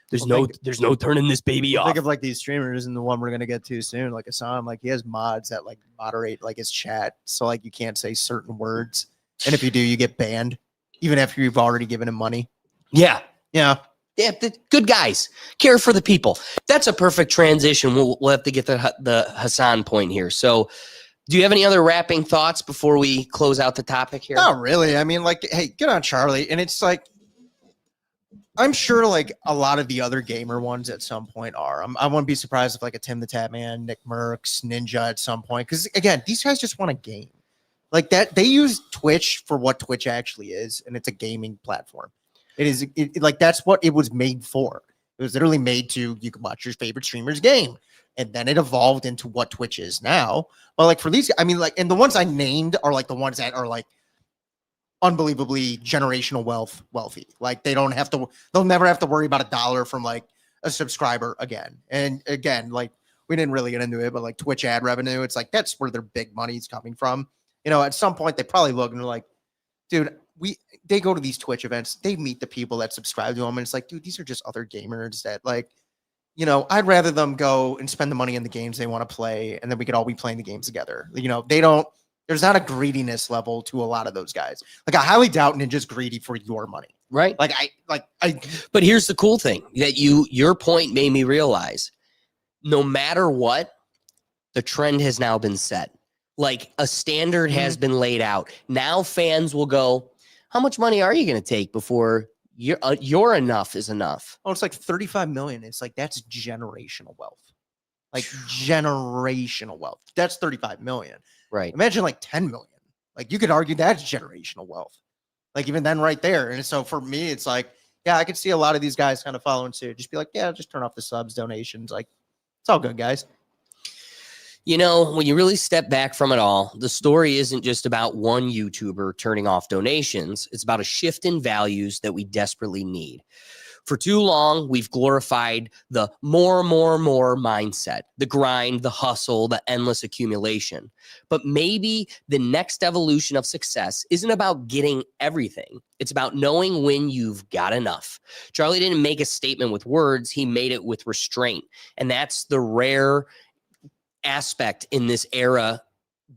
There's no turning this baby off. Think of like these streamers and the one we're gonna get to soon, like Hassan. Like he has mods that like moderate like his chat, so like you can't say certain words, and if you do, you get banned, even after you've already given him money. Yeah. Yeah. Yeah, good guys. Care for the people. That's a perfect transition. We'll have to get the Hassan point here. So, do you have any other wrapping thoughts before we close out the topic here? Not really. I mean, like, hey, good on Charlie. And it's like, I'm sure like a lot of the other gamer ones at some point are. I wouldn't be surprised if like a Tim the Tatman, Nick Merckx, Ninja at some point. Because again, these guys just want a game. Like that, they use Twitch for what Twitch actually is, and it's a gaming platform. Like that's what it was made for. It was literally made to, you can watch your favorite streamer's game. And then it evolved into what Twitch is now. But like for these, I mean, like, and the ones I named are like the ones that are like unbelievably generational wealthy. Like they'll never have to worry about $1 from like a subscriber again. And again, like we didn't really get into it, but like Twitch ad revenue, it's like that's where their big money's coming from. At some point they probably look and they're like, dude, they go to these Twitch events, they meet the people that subscribe to them, and it's like, dude, these are just other gamers that like, I'd rather them go and spend the money in the games they want to play, and then we could all be playing the games together. There's not a greediness level to a lot of those guys. Like I highly doubt Ninja's greedy for your money. Right. I But here's the cool thing that your point made me realize, no matter what, the trend has now been set. Like a standard has been laid out. Now fans will go, how much money are you going to take before your enough is enough? it's like 35 million. It's like, that's generational wealth. Like generational wealth. That's 35 million. Right. Imagine like 10 million. Like you could argue that's generational wealth. Like even then right there. And so for me, it's like, yeah, I could see a lot of these guys kind of following suit. Just be like, yeah, just turn off the subs, donations. Like it's all good, guys. When you really step back from it all, the story isn't just about one YouTuber turning off donations. It's about a shift in values that we desperately need. For too long, we've glorified the more mindset, the grind, the hustle, the endless accumulation. But maybe the next evolution of success isn't about getting everything. It's about knowing when you've got enough. Charlie didn't make a statement with words. He made it with restraint. And that's the rare aspect in this era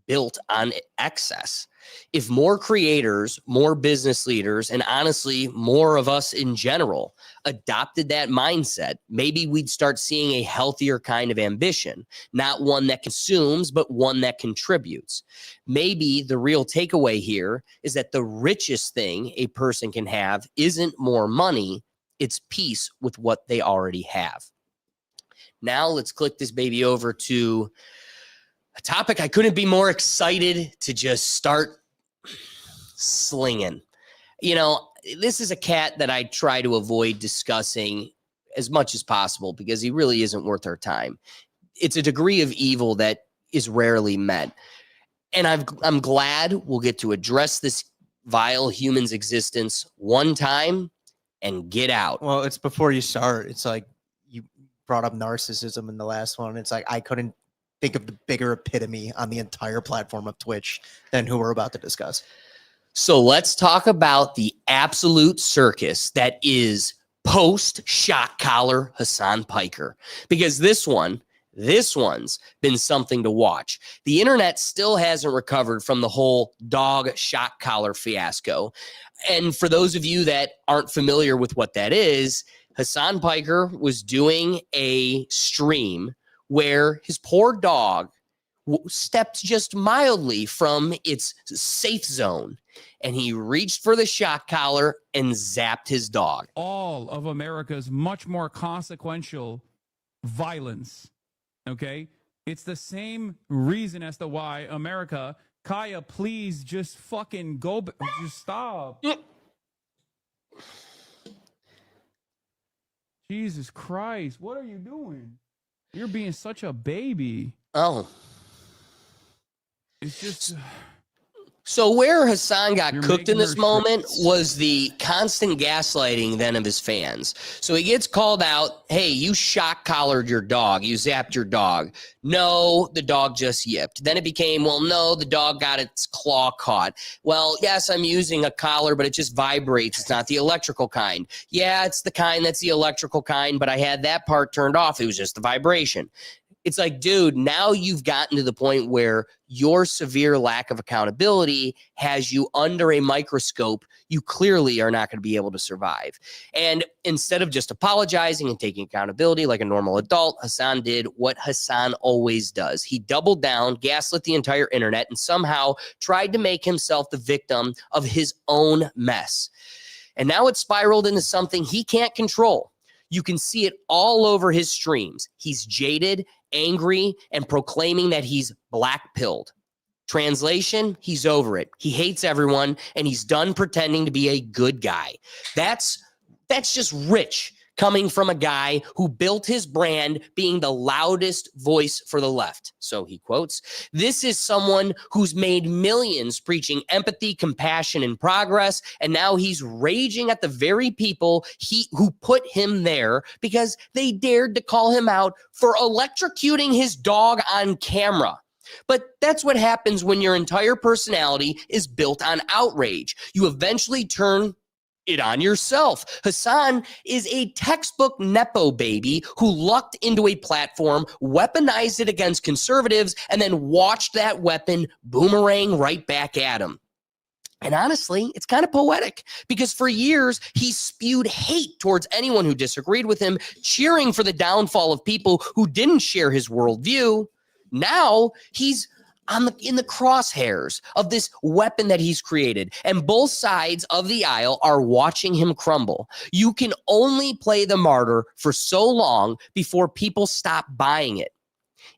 built on excess. If more creators, more business leaders, and honestly, more of us in general adopted that mindset, maybe we'd start seeing a healthier kind of ambition, not one that consumes, but one that contributes. Maybe the real takeaway here is that the richest thing a person can have isn't more money, it's peace with what they already have. Now let's click this baby over to a topic I couldn't be more excited to just start slinging. This is a cat that I try to avoid discussing as much as possible because he really isn't worth our time. It's a degree of evil that is rarely met. And I'm glad we'll get to address this vile human's existence one time and get out. Well, it's before you start. It's like you brought up narcissism in the last one. It's like I couldn't think of the bigger epitome on the entire platform of Twitch than who we're about to discuss. So let's talk about the absolute circus that is post-shot collar Hassan Piker, because this one's been something to watch. The internet still hasn't recovered from the whole dog shot collar fiasco. And for those of you that aren't familiar with what that is, Hassan Piker was doing a stream where his poor dog stepped just mildly from its safe zone, and he reached for the shock collar and zapped his dog. All of America's much more consequential violence, okay? It's the same reason as to why America, Kaya, please just fucking go, just stop. Jesus Christ, what are you doing? You're being such a baby. Oh. It's just... So where Hassan got You're cooked in making this her moment was the constant gaslighting then of his fans. So he gets called out, hey, you shock collared your dog. You zapped your dog. No, the dog just yipped. Then it became, well, no, the dog got its claw caught. Well, yes, I'm using a collar, but it just vibrates. It's not the electrical kind. Yeah, it's the kind that's the electrical kind, but I had that part turned off. It was just the vibration. It's like, dude, now you've gotten to the point where your severe lack of accountability has you under a microscope. You clearly are not going to be able to survive. And instead of just apologizing and taking accountability like a normal adult, Hassan did what Hassan always does. He doubled down, gaslit the entire internet, and somehow tried to make himself the victim of his own mess. And now it's spiraled into something he can't control. You can see it all over his streams. He's jaded, angry, and proclaiming that he's black-pilled. Translation, he's over it. He hates everyone, and he's done pretending to be a good guy. That's just rich coming from a guy who built his brand being the loudest voice for the left. So he quotes, this is someone who's made millions preaching empathy, compassion, and progress, and now he's raging at the very people who put him there because they dared to call him out for electrocuting his dog on camera. But that's what happens when your entire personality is built on outrage. You eventually turn it on yourself. Hassan is a textbook Nepo baby who lucked into a platform, weaponized it against conservatives, and then watched that weapon boomerang right back at him. And honestly, it's kind of poetic because for years, he spewed hate towards anyone who disagreed with him, cheering for the downfall of people who didn't share his worldview. Now he's in the crosshairs of this weapon that he's created, and both sides of the aisle are watching him crumble. You can only play the martyr for so long before people stop buying it.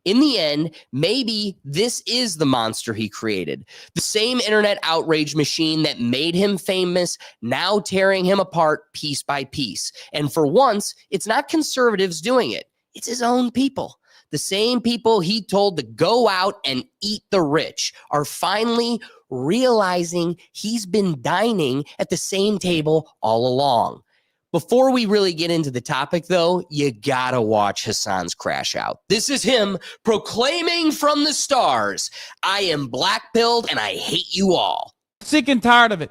In the end, maybe this is the monster he created. The same internet outrage machine that made him famous, now tearing him apart piece by piece. And for once, it's not conservatives doing it. It's his own people. The same people he told to go out and eat the rich are finally realizing he's been dining at the same table all along. Before we really get into the topic, though, you gotta watch Hassan's crash out. This is him proclaiming from the stars, I am black-pilled and I hate you all. Sick and tired of it.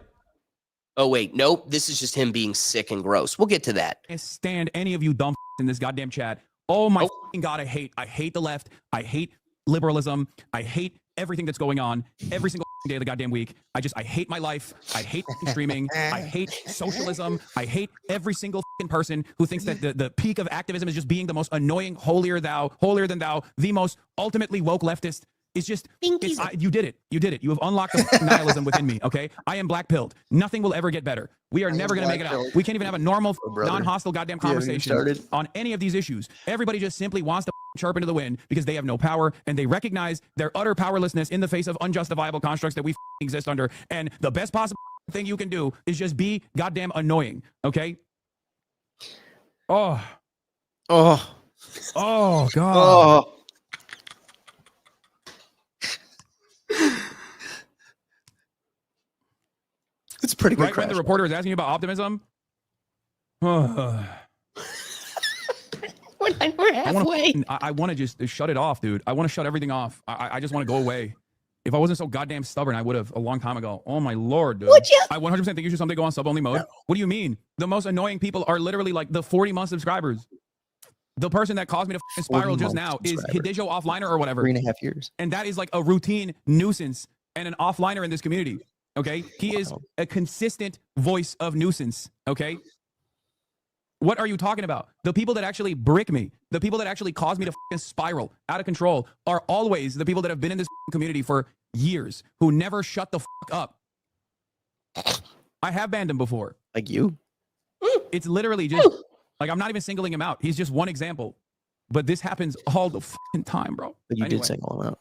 Oh, wait, nope. This is just him being sick and gross. We'll get to that. Can't stand any of you dumb in this goddamn chat. Oh my God, I hate the left. I hate liberalism. I hate everything that's going on every single day of the goddamn week. I hate my life. I hate streaming. I hate socialism. I hate every single person who thinks that the peak of activism is just being the most annoying, holier than thou, the most ultimately woke leftist. It's just, you did it. You did it. You have unlocked the nihilism within me, okay? I am black-pilled. Nothing will ever get better. We are never going to make it out. We can't even have a normal, non-hostile goddamn conversation on any of these issues. Everybody just simply wants to chirp into the wind because they have no power, and they recognize their utter powerlessness in the face of unjustifiable constructs that we exist under. And the best possible thing you can do is just be goddamn annoying, okay? Oh, God. Oh. It's pretty good. Right when the reporter was asking you about optimism. We're halfway. I want to just shut it off, dude. I want to shut everything off. I just want to go away. If I wasn't so goddamn stubborn, I would have a long time ago. Oh my Lord, dude. Would you? I 100% think you should someday go on sub-only mode. No. What do you mean? The most annoying people are literally like the 40-month subscribers. The person that caused me to spiral just now is Hidejo Offliner or whatever. 3.5 years. And that is like a routine nuisance and an offliner in this community. Okay? He is a consistent voice of nuisance. Okay? What are you talking about? The people that actually brick me, the people that actually cause me to fucking spiral out of control are always the people that have been in this community for years who never shut the fuck up. I have banned him before. Like you? It's literally just like, I'm not even singling him out. He's just one example. But this happens all the fucking time, bro. But you Anyway. did single him out.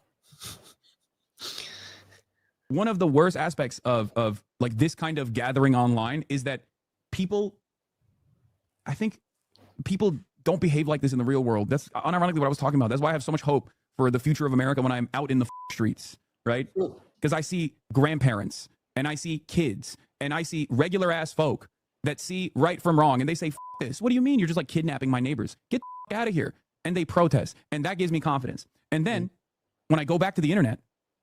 One of the worst aspects of like this kind of gathering online is that I think people don't behave like this in the real world. That's unironically what I was talking about. That's why I have so much hope for the future of America when I'm out in the streets, right? Because I see grandparents and I see kids and I see regular ass folk that see right from wrong and they say, F this. What do you mean? You're just like kidnapping my neighbors. Get the out of here. And they protest. And that gives me confidence. And then when I go back to the internet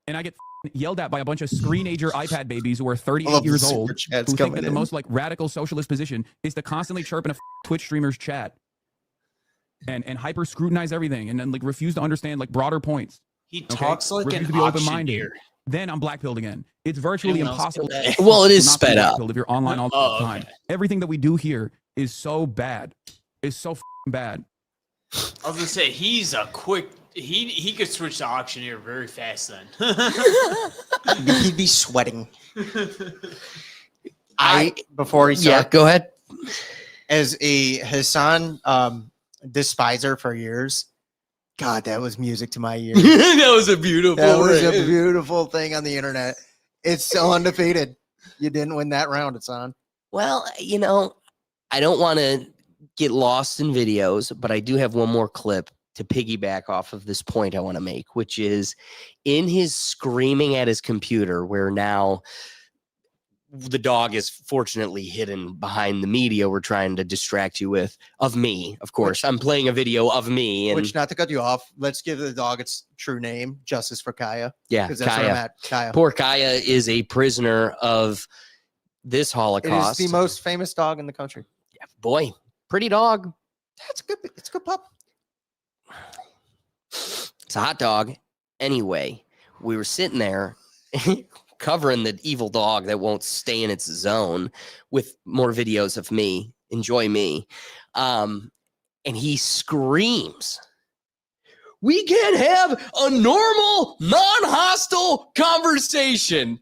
and I get yelled at by a bunch of screenager iPad babies who are 38 years old, who think that the most like radical socialist position is to constantly chirp in a Twitch streamer's chat and hyper scrutinize everything and then like refuse to understand like broader points. He talks like Refuse an to be open-minded. auctioneer. Then I'm blackpilled again. It's virtually Anyone else impossible. get that? Well, it is not to be sped up. blackpilled if you're online all the Oh, time. okay. Everything that we do here is so bad. It's so bad. I was gonna say he's a quick. He could switch to auctioneer very fast then. He'd be sweating. Before he Yeah, started, go ahead. as a Hassan despiser for years, God, that was music to my ears. That was a beautiful. That was a rant. beautiful thing on the internet. It's still undefeated. You didn't win that round, Hassan. Well, you know, I don't want to get lost in videos, but I do have one more clip to piggyback off of this point I want to make, which is in his screaming at his computer, where now the dog is fortunately hidden behind the media we're trying to distract you with, of me, of course. I'm playing a video of me. And Which, not to cut you off, let's give the dog its true name, Justice for Kaya. yeah, Because that's where I'm Kaya. at. Kaya. Poor Kaya is a prisoner of this It Holocaust. is the most famous dog in the country. Yeah, boy, pretty dog. That's good. It's a good pup. It's a hot dog. Anyway, we were sitting there covering the evil dog that won't stay in its zone with more videos of me. Enjoy me. And he screams, "We can't have a normal, non-hostile conversation."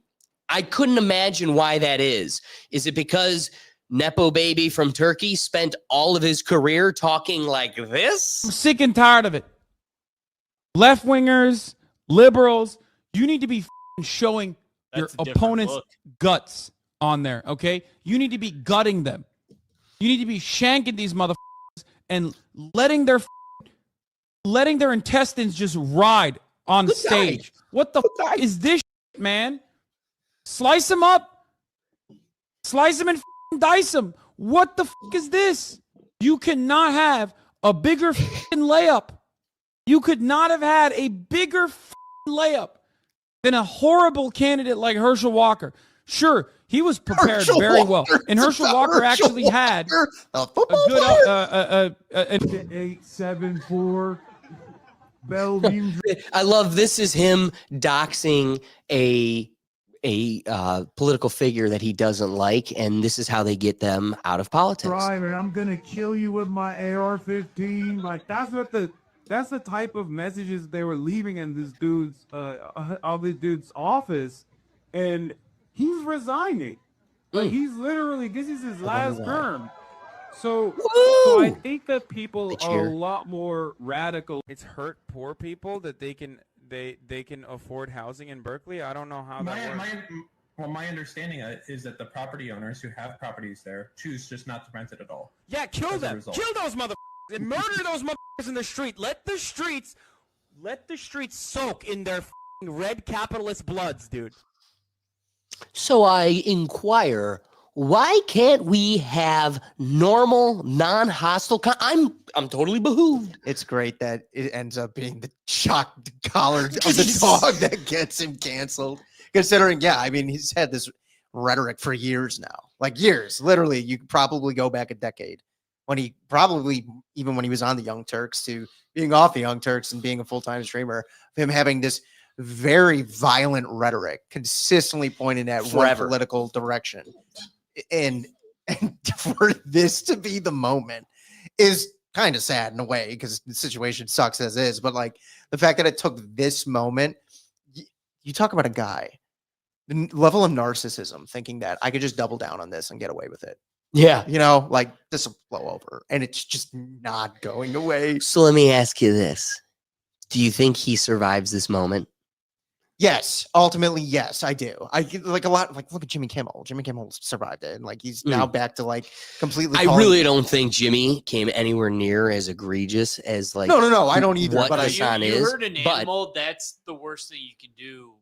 I couldn't imagine why that is. Is it because Nepo Baby from Turkey spent all of his career talking like this? I'm sick and tired of it. Left wingers, liberals, you need to be showing your That's a different opponent's look. guts on there, okay? You need to be gutting them. You need to be shanking these motherfuckers and letting their intestines just ride on Good stage. guy. What the Good fuck guy. is this shit, man? Slice them up. Slice them and dice them. What the fuck is this? You cannot have a bigger layup. You could not have had a bigger layup than a horrible candidate like Herschel Walker. Sure, he was prepared Herschel very well. Walker. And Herschel It's Walker Herschel actually had Walker, a a football good player. 874 Bellevue. I love this is him doxing a political figure that he doesn't like, and this is how they get them out of politics. Driver, I'm gonna kill you with my AR-15. Like that's the type of messages they were leaving in this dude's office, and he's resigning. Like he's literally, this is his last term. So I Woo! think that people They are cheer. a lot more radical. It's hurt poor people that they can afford housing in Berkeley. I don't know how that works. My understanding is that the property owners who have properties there choose just not to rent it at all. Yeah, kill As a them. result. Kill those motherfuckers and murder those motherfuckers in the street. Let the streets soak in their red capitalist bloods, dude. So I inquire, why can't we have normal, non-hostile? I'm totally behooved. It's great that it ends up being the shocked collar of the dog that gets him canceled. Considering, yeah, I mean, he's had this rhetoric for years now. Like years. Literally, you could probably go back a decade. When he probably, even when he was on the Young Turks, to being off the Young Turks and being a full-time streamer, him having this very violent rhetoric consistently pointing at one Forever. political direction. And And for this to be the moment is kind of sad in a way because the situation sucks as is. But like the fact that it took this moment, you talk about a guy, the level of narcissism, thinking that I could just double down on this and get away with it. Yeah. You know, like this will blow over and it's just not going away. So let me ask you this. Do you think he survives this moment? Yes, ultimately, yes, I do. I like a lot. Like, look at Jimmy Kimmel. Jimmy Kimmel survived it, and like he's now back to like completely. I really don't think Jimmy came anywhere near as egregious as like. No, I don't either. What But Hassan you is. hurt an animal, that's the worst thing you can do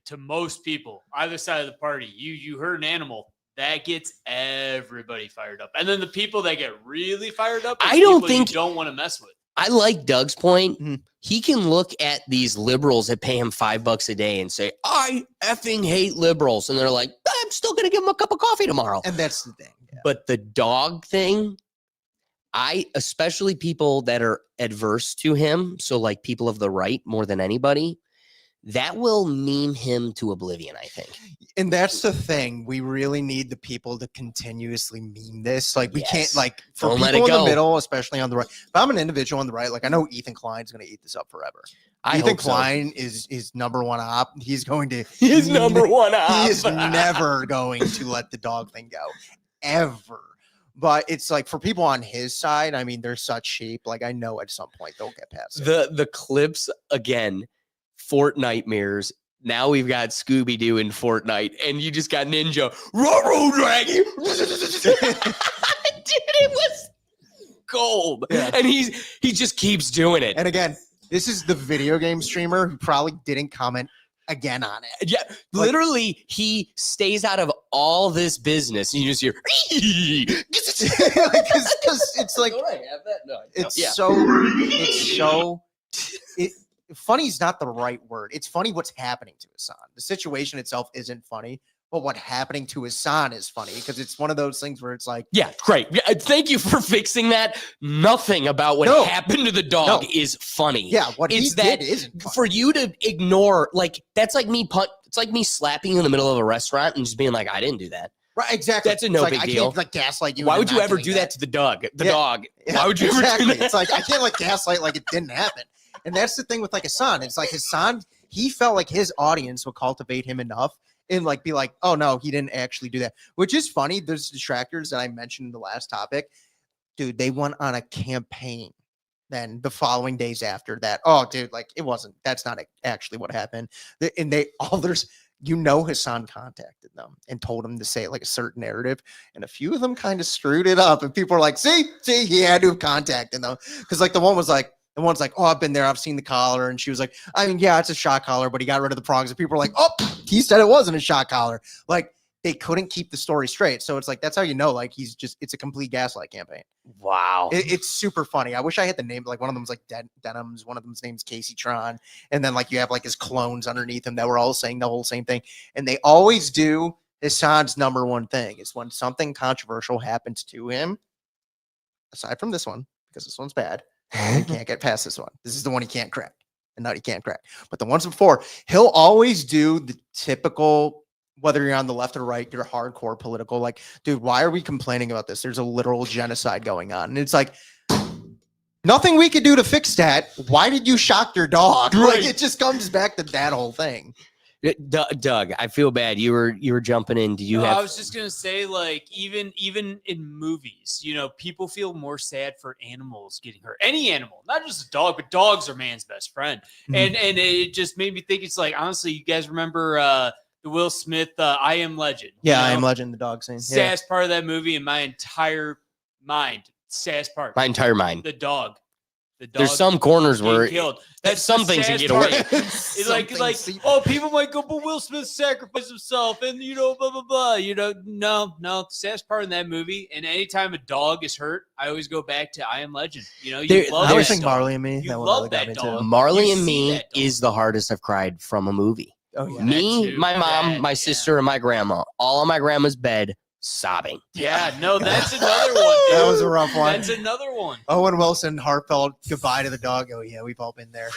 to most people, either side of the party. You hurt an animal, that gets everybody fired up, and then the people that get really fired up, I don't people think you don't want to mess with. I like Doug's point. He can look at these liberals that pay him $5 a day and say, I effing hate liberals. And they're like, I'm still going to give him a cup of coffee tomorrow. And that's the thing. Yeah. But the dog thing, especially people that are adverse to him, so like people of the right more than anybody, that will meme him to oblivion, I think. And that's the thing. We really need the people to continuously meme this. Like we can't like for Don't let people it in the go. middle, especially on the right. If I'm an individual on the right, like I know Ethan Klein's going to eat this up forever. Ethan hope so. Klein is number one op. He's going to. He's number one op. He is never going to let the dog thing go, ever. But it's like for people on his side, I mean, they're such sheep. Like I know at some point they'll get past it. The clips again, Fortnite mirrors. Now we've got Scooby-Doo in Fortnite, and you just got Ninja. Ruh-roh, Draggy. Dude, it was gold. Yeah. And he just keeps doing it. And again, this is the video game streamer who probably didn't comment again on it. Yeah, literally, he stays out of all this business. And you just hear, Because it's like Don't I have that? No, funny is not the right word. It's funny what's happening to Hassan. The situation itself isn't funny, but what happening to Hassan is funny because it's one of those things where it's like, yeah, great. Yeah, thank you for fixing that. Nothing about what happened to the dog is funny. Yeah, what he did isn't funny. For you to ignore, like that's like me it's like me slapping you in the middle of a restaurant and just being like, I didn't do that. Right, exactly. That's a no big I deal. can't like gaslight you. Why into would you not ever doing do that to the dog? Dog. Yeah, Why would you exactly. ever do that? It's like I can't like gaslight like it didn't happen. And that's the thing with like Hassan. It's like Hassan, he felt like his audience would cultivate him enough and like be like, oh no, he didn't actually do that. Which is funny. Those distractors that I mentioned in the last topic, dude, they went on a campaign then the following days after that. Oh, dude, like it wasn't. That's not actually what happened. And Hassan contacted them and told him to say like a certain narrative, and a few of them kind of screwed it up. And people are like, see, he had to have contacted them because like the one's like, oh, I've been there, I've seen the collar, and she was like, I mean, yeah, it's a shot collar, but he got rid of the prongs. And people are like, oh, he said it wasn't a shot collar. Like they couldn't keep the story straight. So it's like that's how you know, like it's a complete gaslight campaign. Wow, it's super funny. I wish I had the name. Like one of them's like Denims, one of them's name's Casey Tron, and then like you have like his clones underneath him that were all saying the whole same thing. And they always do. Hassan's number one thing is when something controversial happens to him. Aside from this one, because this one's bad, he can't get past this one. This is the one he can't crack, and now he can't crack. But the ones before, he'll always do the typical. Whether you're on the left or right, you're hardcore political. Like, dude, why are we complaining about this? There's a literal genocide going on. And it's like, nothing we could do to fix that. Why did you shock your dog? Right. Like, it just comes back to that whole thing. Doug, I feel bad. You were jumping in. Do you have? I was just gonna say, like, even in movies, people feel more sad for animals getting hurt. Any animal, not just a dog, but dogs are man's best friend. Mm-hmm. And it just made me think. It's like, honestly, you guys remember the Will Smith I Am Legend? Yeah, I Am Legend, the dog scene. Saddest part of that movie in my entire mind. Saddest part. My entire mind. The dog. There's some corners where killed. That's some things you get away. It's like oh, people might go, but Will Smith sacrificed himself, and blah blah blah. No. The saddest part in that movie, and anytime a dog is hurt, I always go back to I Am Legend. I always think Marley and Me. You love that dog. Marley and Me is the hardest I've cried from a movie. Oh yeah. Me, my mom, my sister, and my grandma, all on my grandma's bed, sobbing. Yeah, no, that's another one. Dude. That was a rough one. That's another one. Owen Wilson, heartfelt goodbye to the dog. Oh yeah, we've all been there.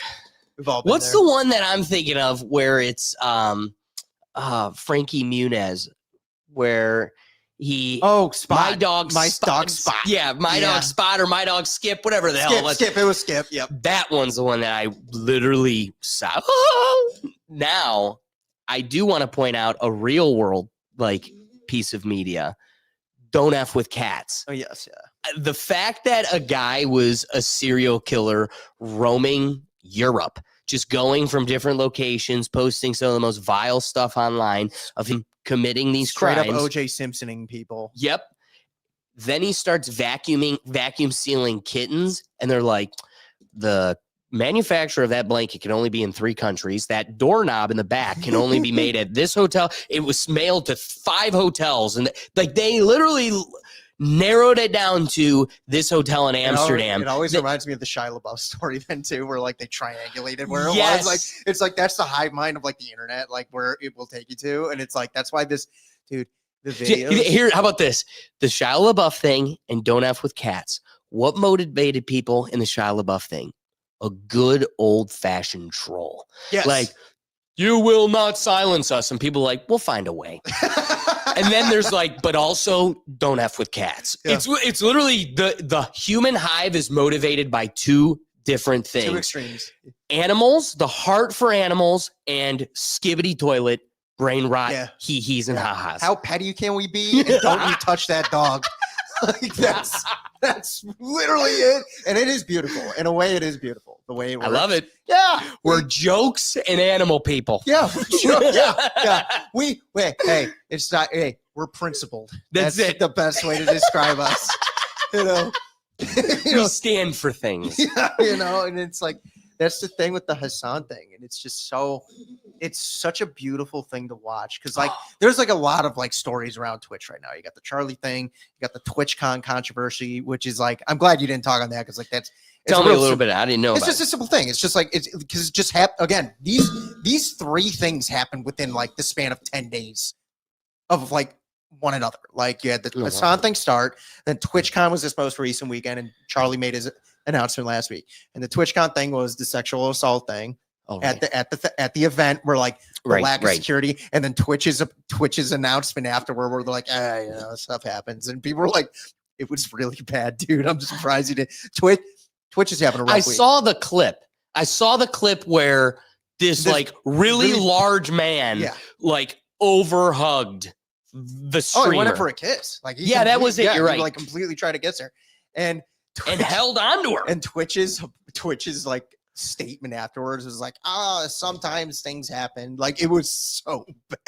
What's the one that I'm thinking of where it's Frankie Muniz, where Spot. My dog dog Spot. Yeah, my dog Spot or my dog Skip, whatever the hell it was. Skip, it was Skip. Yep. That one's the one that I literally saw. Now, I do want to point out a real world like piece of media. Don't F with cats. Oh yes, yeah. The fact that a guy was a serial killer roaming Europe, just going from different locations, posting some of the most vile stuff online of him committing these Straight crimes. up O.J. Simpsoning people. Yep. Then he starts vacuum sealing kittens, and they're like, the manufacturer of that blanket can only be in 3 countries. That doorknob in the back can only be made at this hotel. It was mailed to 5 hotels, and like they literally narrowed it down to this hotel in Amsterdam. It always reminds me of the Shia LaBeouf story then too, where like they triangulated where it Yes. was. Like it's like that's the hive mind of like the internet, like where it will take you to, and it's like that's why this dude the videos. Here, how about this? The Shia LaBeouf thing and Don't F with cats. What motivated people in the Shia LaBeouf thing? A good old-fashioned troll. Yes. Like, you will not silence us. And people are like, we'll find a way. And then there's like, but also don't F with cats. Yeah. It's literally the human hive is motivated by 2 different things. 2 extremes. Animals, the heart for animals, and skibbity toilet, brain rot, Yeah. he's and ha-has. How petty can we be? And don't you touch that dog? Like that's literally it, and it is beautiful. In a way, it is beautiful. The way it works. I love it. Yeah, We're jokes and animal people. yeah, yeah. Hey, it's not. Hey, we're principled. That's it. The best way to describe us. You know, We stand for things. yeah, you know, and it's like that's the thing with the Hassan thing, and it's just it's such a beautiful thing to watch because like there's like a lot of like stories around Twitch right now. You got the Charlie thing, you got the TwitchCon controversy, which is like I'm glad you didn't talk on that because like that's Tell me a little bit. I didn't know. It's about just a simple thing. It's just like it's because it just happened again. These 3 things happened within like the span of 10 days of like one another. Like you had the Hassan thing start, then TwitchCon was this most recent weekend, and Charlie made his announcement last week. And the TwitchCon thing was the sexual assault thing at the event where like the lack of security, and then Twitch's announcement afterward where they're like, you know, stuff happens, and people were like, it was really bad, dude. I'm surprised you did. Twitch is having a rough week. saw the clip. I saw the clip where this like really large man like overhugged the streamer. Oh, he went in for a kiss. Like that was it. You're right. He, like completely tried to kiss her, and held on to her. And Twitch's like statement afterwards was like, sometimes things happen. Like it was so bad.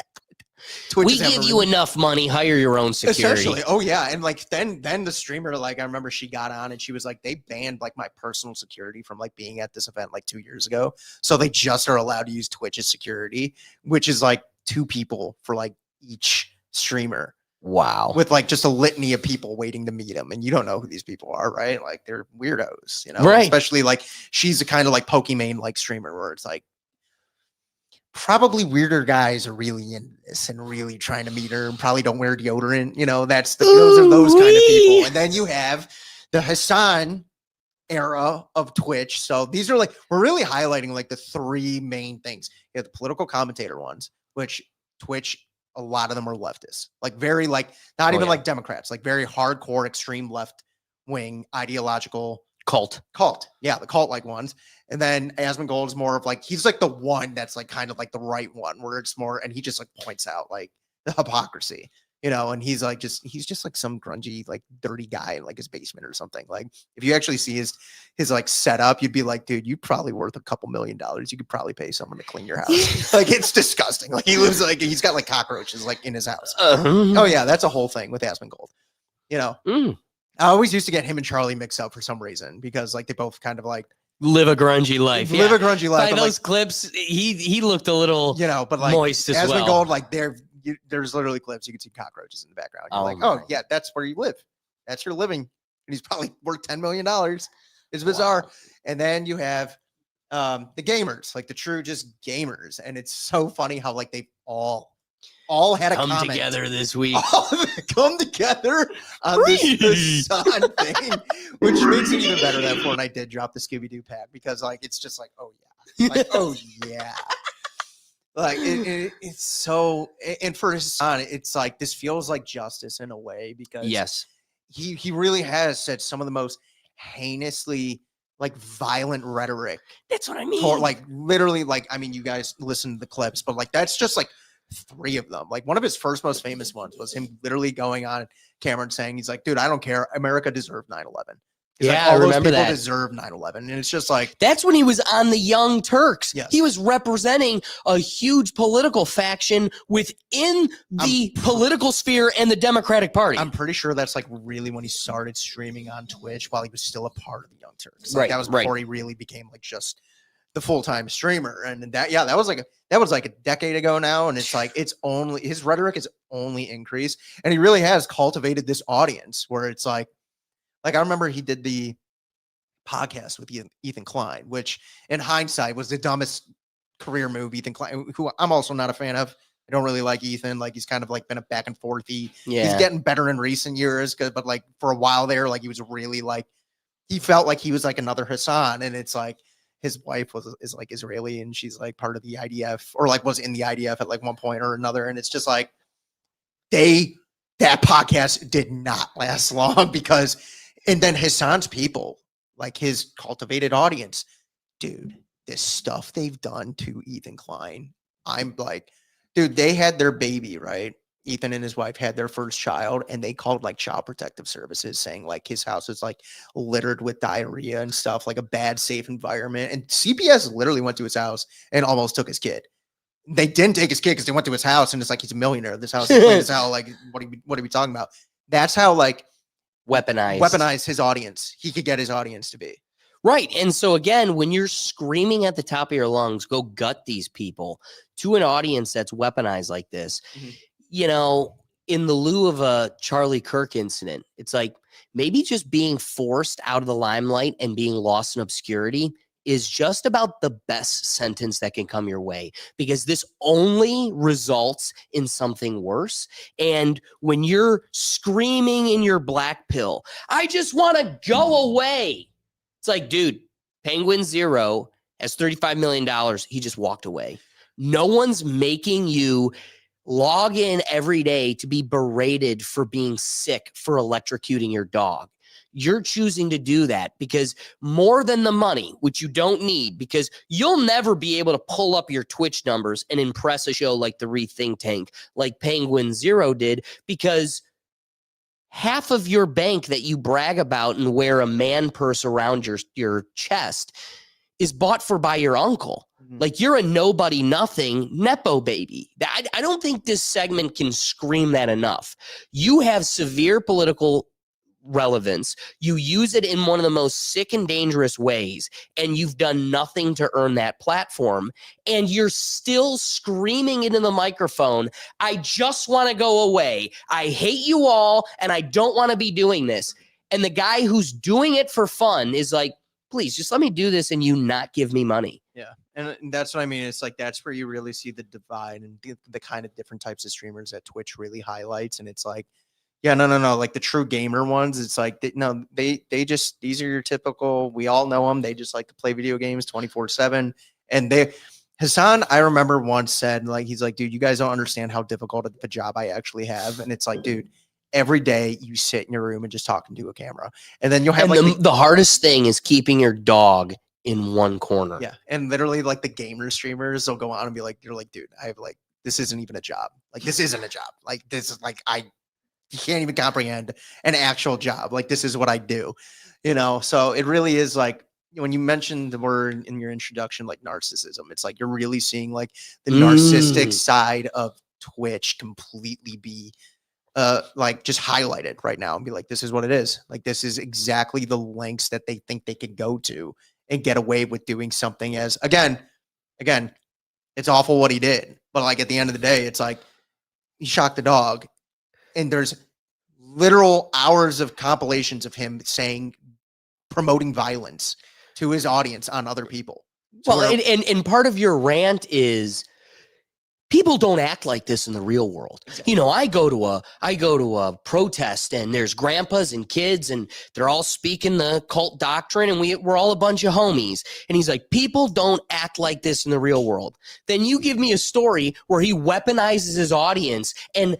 We give you enough money, hire your own security. Essentially. Oh yeah. And like then the streamer, like I remember she got on and she was like, they banned like my personal security from like being at this event like 2 years ago. So they just are allowed to use Twitch's security, which is like 2 people for like each streamer. Wow. With like just a litany of people waiting to meet him. And you don't know who these people are, right? Like they're weirdos, you know? Right. Especially like she's a kind of like Pokimane like streamer where it's like probably weirder guys are really in this and really trying to meet her and probably don't wear deodorant. You know, those are those kind of people. And then you have the Hassan era of Twitch. So these are like, we're really highlighting like the 3 main things. You have the political commentator ones, which Twitch, a lot of them are leftists, like very like not even like Democrats, like very hardcore, extreme left wing ideological cult. Yeah, the cult like ones. And then Asmongold is more of like he's like the one that's like kind of like the right one where it's more, and he just like points out like the hypocrisy, you know, and he's just like some grungy, like dirty guy in like his basement or something. Like if you actually see his like setup, you'd be like, dude, you're probably worth a couple $1 million. You could probably pay someone to clean your house. Like it's disgusting. Like he lives like he's got like cockroaches like in his house. Oh yeah, that's a whole thing with Asmongold. You know, I always used to get him and Charlie mixed up for some reason because like they both kind of like live a grungy life. Live a grungy life. By those clips, he looked a little, you know, but like moist as well. Asmongold, like there's literally clips you can see cockroaches in the background. You're like, oh yeah, that's where you live. That's your living, and he's probably worth $10 million. It's bizarre. Wow. And then you have the gamers, like the true just gamers, and it's so funny how like they all had a comment. Together this week. Come together on this Hassan thing, which makes it even better that Fortnite did drop the Scooby-Doo pack because like it's just like, oh yeah, like oh yeah. Like it's so, and for Hassan, it's like this feels like justice in a way because Yes. he really has said some of the most heinously like violent rhetoric. That's what I mean. For like literally, like I mean, you guys listen to the clips, but like that's just like 3 of them. Like one of his first most famous ones was him literally going on camera and saying, he's like, dude, I don't care. America deserved 9/11. He's like, Yeah, I all those remember people that. deserve 9/11. And it's just like, That's when he was on the Young Turks. Yes. He was representing a huge political faction within the political sphere and the Democratic Party. I'm pretty sure that's like really when he started streaming on Twitch while he was still a part of the Young Turks. Like, Right, that was right. before he really became like just the full-time streamer. And that was like a decade ago now. And it's like, it's only, his rhetoric is only increased. And he really has cultivated this audience where it's like I remember he did the podcast with Ethan Klein, which in hindsight was the dumbest career move. Ethan Klein, who I'm also not a fan of. I don't really like Ethan. Like he's kind of like been a back and forth. He's getting better in recent years, but like for a while there, like he was really like, he felt like he was like another Hassan. And it's like his wife is like Israeli and she's like part of the IDF or like was in the IDF at like one point or another. And it's just like that podcast did not last long because, and then Hassan's people, like his cultivated audience, dude, this stuff they've done to Ethan Klein. I'm like, dude, they had their baby, right? Ethan and his wife had their first child and they called like Child Protective Services saying like his house is like littered with diarrhea and stuff, like a bad, safe environment. And CPS literally went to his house and almost took his kid. They didn't take his kid because they went to his house and it's like, he's a millionaire. This house is clean as hell. Like, what are we talking about? That's how like weaponize his audience. He could get his audience to be. Right. And so again, when you're screaming at the top of your lungs, go gut these people to an audience that's weaponized like this, you know, in the lieu of a Charlie Kirk incident, it's like maybe just being forced out of the limelight and being lost in obscurity is just about the best sentence that can come your way, because this only results in something worse. And when you're screaming in your black pill, I just want to go away. It's like, dude, Penguinz0 has $35 million. He just walked away. No one's making you log in every day to be berated for being sick for electrocuting your dog. You're choosing to do that because more than the money, which you don't need, because you'll never be able to pull up your Twitch numbers and impress a show like the Rethink Tank, like Penguinz0 did, because half of your bank that you brag about and wear a man purse around your chest is bought for by your uncle. Like you're a nobody nothing Nepo baby. I don't think this segment can scream that enough. You have severe political relevance. You use it in one of the most sick and dangerous ways, and you've done nothing to earn that platform. And you're still screaming into the microphone, I just want to go away. I hate you all, and I don't want to be doing this. And the guy who's doing it for fun is like, please, just let me do this and you not give me money. Yeah. And that's what I mean. It's like, that's where you really see the divide and the kind of different types of streamers that Twitch really highlights. And it's like, yeah, no. Like the true gamer ones, it's like, they just, these are your typical, we all know them. They just like to play video games 24/7. And Hassan, I remember once said, like, he's like, dude, you guys don't understand how difficult of a job I actually have. And it's like, dude, every day you sit in your room and just talking to a camera. And then you'll have the hardest thing is keeping your dog in one corner. Yeah. And literally like the gamer streamers, they'll go on and be like, you're like, dude, I have like, this isn't even a job. Like, this isn't a job. Like, this is like, you can't even comprehend an actual job. Like, this is what I do, you know? So it really is like, when you mentioned the word in your introduction, like narcissism, it's like, you're really seeing like the narcissistic side of Twitch completely be like just highlighted right now and be like, this is what it is. Like, this is exactly the lengths that they think they could go to and get away with doing something as, again, it's awful what he did. But like at the end of the day, it's like he shocked the dog. And there's literal hours of compilations of him promoting violence to his audience on other people. Well, and part of your rant is people don't act like this in the real world. Exactly. You know, I go to a protest and there's grandpas and kids and they're all speaking the cult doctrine and we're all a bunch of homies. And he's like, people don't act like this in the real world. Then you give me a story where he weaponizes his audience and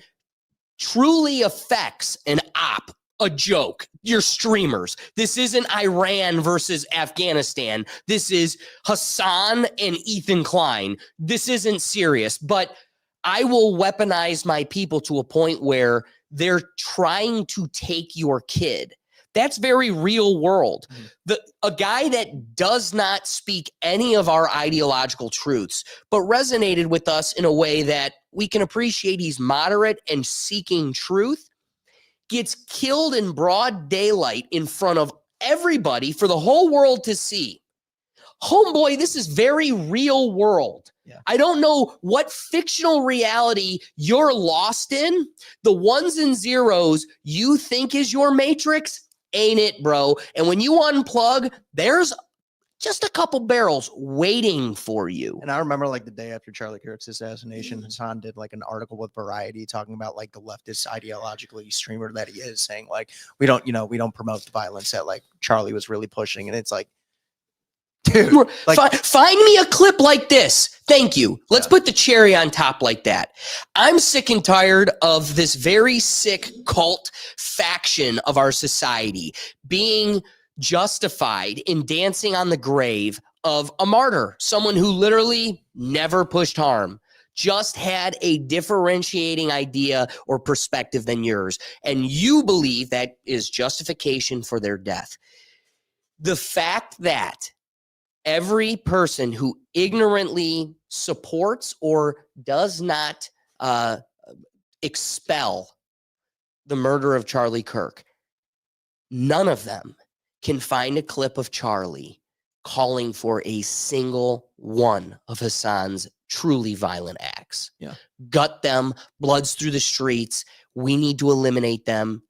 truly affects an op, a joke, your streamers. This isn't Iran versus Afghanistan. This is Hassan and Ethan Klein. This isn't serious, but I will weaponize my people to a point where they're trying to take your kid. That's very real world. A guy that does not speak any of our ideological truths, but resonated with us in a way that we can appreciate he's moderate and seeking truth, gets killed in broad daylight in front of everybody for the whole world to see. Homeboy, this is very real world. Yeah. I don't know what fictional reality you're lost in. The ones and zeros you think is your matrix ain't it, bro. And when you unplug, there's just a couple barrels waiting for you. And I remember like the day after Charlie Kirk's assassination, Hassan did like an article with Variety talking about like the leftist ideologically streamer that he is, saying like, we don't promote the violence that like Charlie was really pushing. And it's like, dude, like, find me a clip like this. Thank you. Let's put the cherry on top like that. I'm sick and tired of this very sick cult faction of our society being justified in dancing on the grave of a martyr, someone who literally never pushed harm, just had a differentiating idea or perspective than yours, and you believe that is justification for their death. The fact that every person who ignorantly supports or does not expel the murder of Charlie Kirk, none of them can find a clip of Charlie calling for a single one of Hassan's truly violent acts. Yeah. Gut them, bloods through the streets. We need to eliminate them.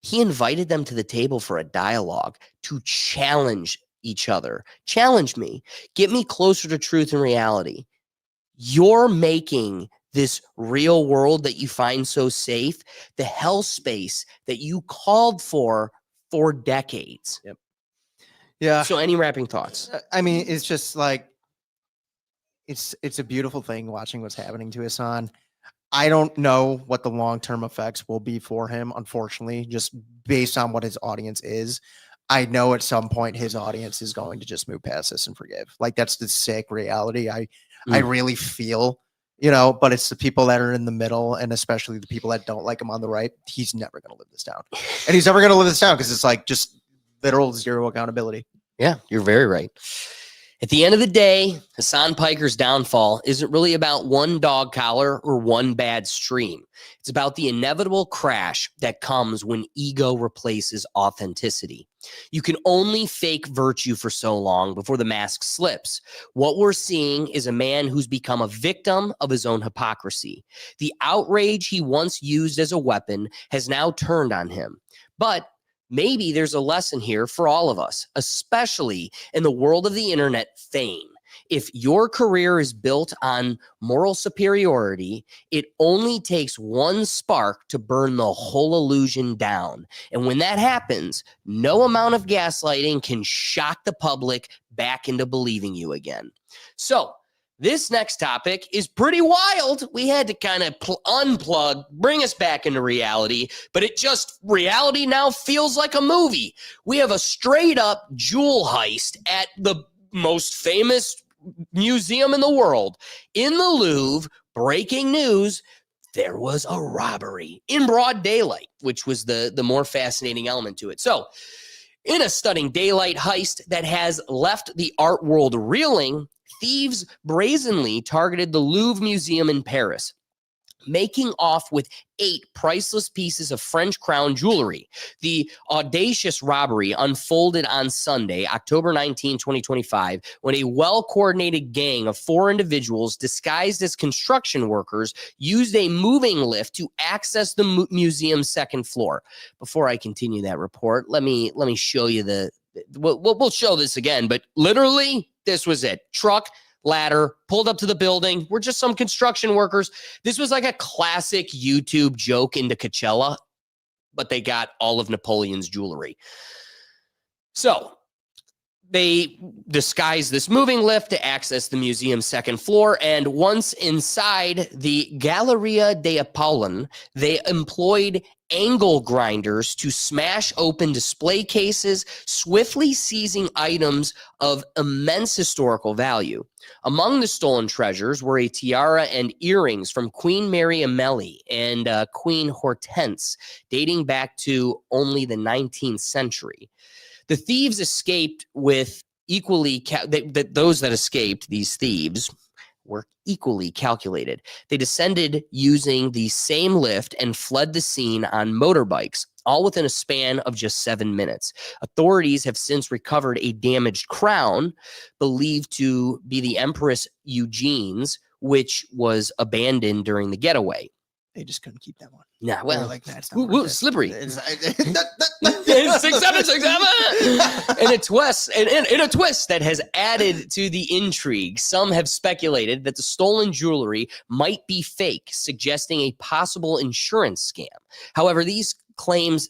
He invited them to the table for a dialogue to challenge each other. Challenge me. Get me closer to truth and reality. You're making this real world that you find so safe the hell space that you called for decades. Yep. Yeah. So any wrapping thoughts? I mean, it's just like, it's a beautiful thing watching what's happening to Hassan. I don't know what the long-term effects will be for him, unfortunately, just based on what his audience is. I know at some point his audience is going to just move past this and forgive. Like, that's the sick reality. I really feel, but it's the people that are in the middle, and especially the people that don't like him on the right. He's never going to live this down. And he's never going to live this down because it's like just literal zero accountability. Yeah, you're very right. At the end of the day, Hassan Piker's downfall isn't really about one dog collar or one bad stream. It's about the inevitable crash that comes when ego replaces authenticity. You can only fake virtue for so long before the mask slips. What we're seeing is a man who's become a victim of his own hypocrisy. The outrage he once used as a weapon has now turned on him. But maybe there's a lesson here for all of us, especially in the world of the internet fame. If your career is built on moral superiority, it only takes one spark to burn the whole illusion down. And when that happens, no amount of gaslighting can shock the public back into believing you again. So, this next topic is pretty wild. We had to kind of unplug, bring us back into reality, but reality now feels like a movie. We have a straight up jewel heist at the most famous museum in the world. In the Louvre, breaking news, there was a robbery in broad daylight, which was the more fascinating element to it. So, in a stunning daylight heist that has left the art world reeling, thieves brazenly targeted the Louvre Museum in Paris, making off with 8 priceless pieces of French crown jewelry. The audacious robbery unfolded on Sunday, October 19, 2025, when a well-coordinated gang of 4 individuals disguised as construction workers used a moving lift to access the museum's second floor. Before I continue that report, let me show you we'll show this again, but literally, this was it. Truck ladder, pulled up to the building. We're just some construction workers. This was like a classic YouTube joke into Coachella, but they got all of Napoleon's jewelry. So they disguised this moving lift to access the museum's second floor, and once inside the Galleria de Apollon, they employed angle grinders to smash open display cases, swiftly seizing items of immense historical value. Among the stolen treasures were a tiara and earrings from Queen Mary Amelie and Queen Hortense, dating back to only the 19th century. The thieves escaped with equally those that escaped, these thieves, were equally calculated. They descended using the same lift and fled the scene on motorbikes, all within a span of just 7 minutes. Authorities have since recovered a damaged crown believed to be the Empress Eugene's, which was abandoned during the getaway. They just couldn't keep that one. Nah, well, like that's slippery. 6'7", 6'7". In a twist that has added to the intrigue, some have speculated that the stolen jewelry might be fake, suggesting a possible insurance scam. However, these claims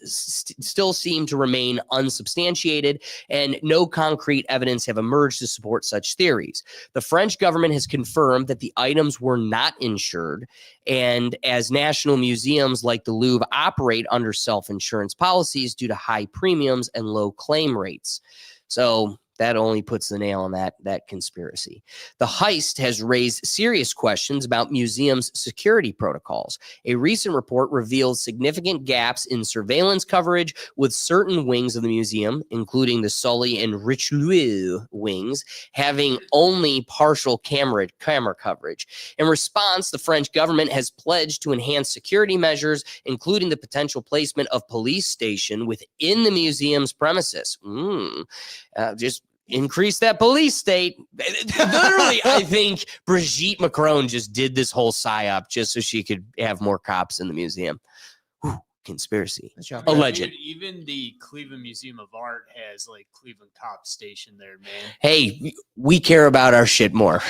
still seem to remain unsubstantiated, and no concrete evidence have emerged to support such theories. The French government has confirmed that the items were not insured, and as national museums like the Louvre operate under self-insurance policies due to high premiums and low claim rates. So that only puts the nail on that conspiracy. The heist has raised serious questions about museums' security protocols. A recent report revealed significant gaps in surveillance coverage, with certain wings of the museum, including the Sully and Richelieu wings, having only partial camera coverage. In response, the French government has pledged to enhance security measures, including the potential placement of police station within the museum's premises. Just increase that police state. Literally, I think Brigitte Macron just did this whole psyop just so she could have more cops in the museum. Whew, conspiracy. Alleged. Even the Cleveland Museum of Art has like Cleveland cops stationed there, man. Hey, we care about our shit more.